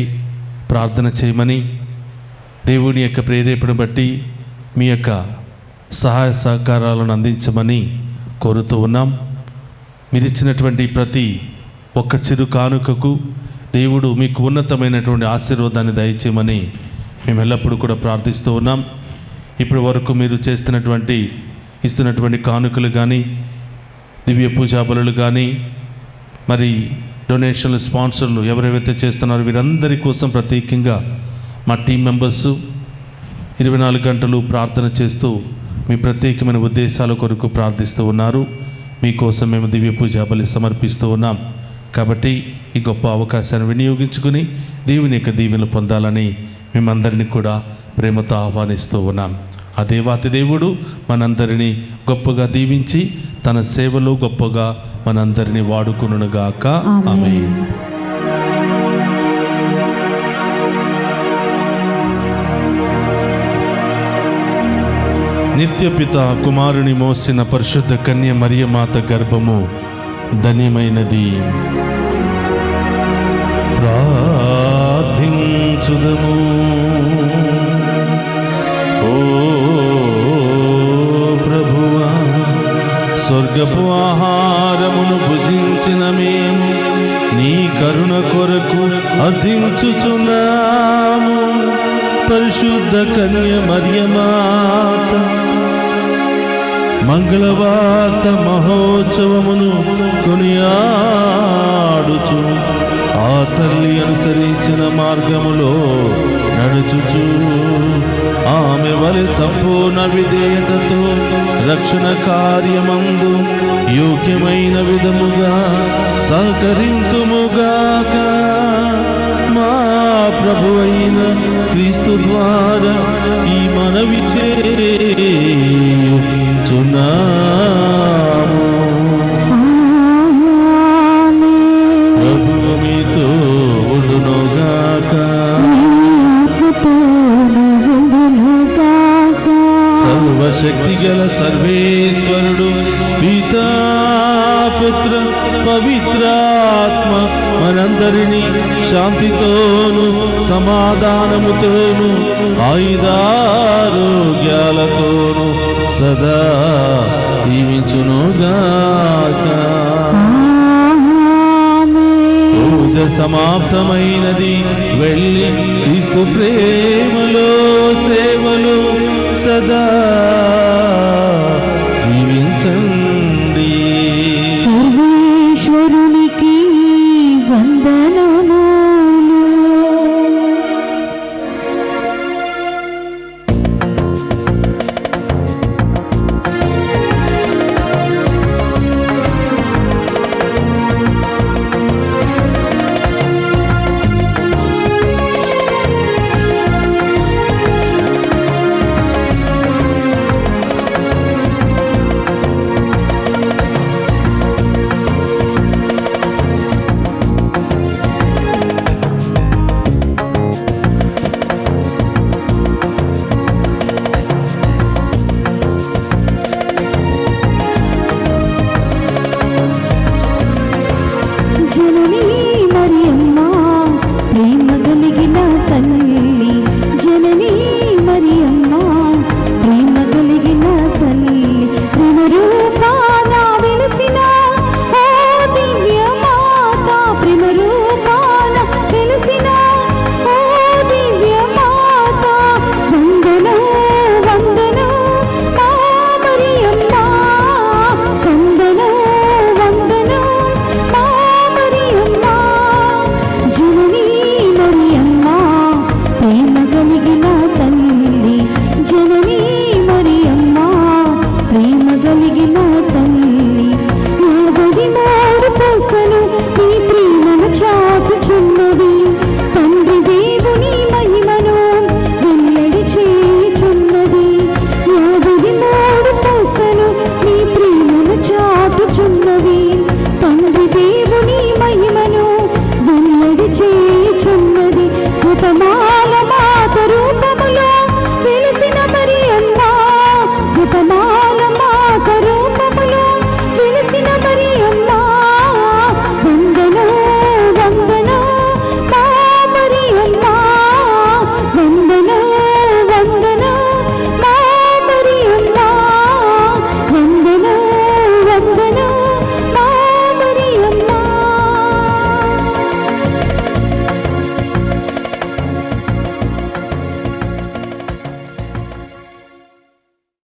ప్రార్థన చేయమని, దేవుని యొక్క ప్రేరేపణ బట్టి మీ యొక్క సహాయ సహకారాలను అందించమని కోరుతూ ఉన్నాం. మీరు ఇచ్చినటువంటి ప్రతి ఒక్క చిరు కానుకకు దేవుడు మీకు ఉన్నతమైనటువంటి ఆశీర్వాదాన్ని దయచేయమని మేము ఎల్లప్పుడూ కూడా ప్రార్థిస్తూ ఉన్నాం. ఇప్పటి వరకు మీరు ఇస్తున్నటువంటి కానుకలు కానీ, దివ్య పూజా బలులు కానీ, మరి డొనేషన్లు, స్పాన్సర్లు ఎవరెవరైతే చేస్తున్నారో వీరందరి కోసం ప్రత్యేకంగా మా టీం మెంబర్స్ 24 గంటలు ప్రార్థన చేస్తూ మీ ప్రత్యేకమైన ఉద్దేశాల కొరకు ప్రార్థిస్తూ ఉన్నారు. మీకోసం మేము దివ్య పూజా బలి సమర్పిస్తూ ఉన్నాం. కాబట్టి ఈ గొప్ప అవకాశాన్ని వినియోగించుకుని దేవుని యొక్క దీవెనలు పొందాలని మేమందరినీ కూడా ప్రేమతో ఆహ్వానిస్తూ ఉన్నాం. ఆ దేవాతి దేవుడు మనందరినీ గొప్పగా దీవించి తన సేవలో గొప్పగా మనందరినీ వాడుకునుగాక. ఆమేన్. నిత్యపిత కుమారుని మోసిన పరిశుద్ధ కన్య మరియమాత గర్భము ధన్యమైనది. ప్రార్థించుదము. ఓ ప్రభువా, స్వర్గపు ఆహారమును భుజించిన మేము నీ కరుణ కొరకు అర్థించుచున్నాము. పరిశుద్ధ కన్య మరియమాత మంగళవార్త మహోత్సవమును కొనియాడుచు ఆ తల్లి అనుసరించిన మార్గములో నడుచుచు ఆమె వలె సంపూర్ణ విధేయతతో రక్షణ కార్యమందు యోగ్యమైన విధముగా సహకరింతుముగాక. మా ప్రభు అయిన క్రీస్తు ద్వారా ఈ మనవి చేయుచున్నాము. ప్రభువు మీతో ఉండునుగాక. సర్వశక్తి గల సర్వేశ్వరుడు పితా పుత్ర పవిత్రాత్మ మనందరినీ శాంతితోను సమాధానముతోను ఆయుధారోగ్యాలతోను సదా దీవించునుగాక. పూజ సమాప్తమైనది. వెళ్ళి క్రీస్తు ప్రేమలో సేవలు సదా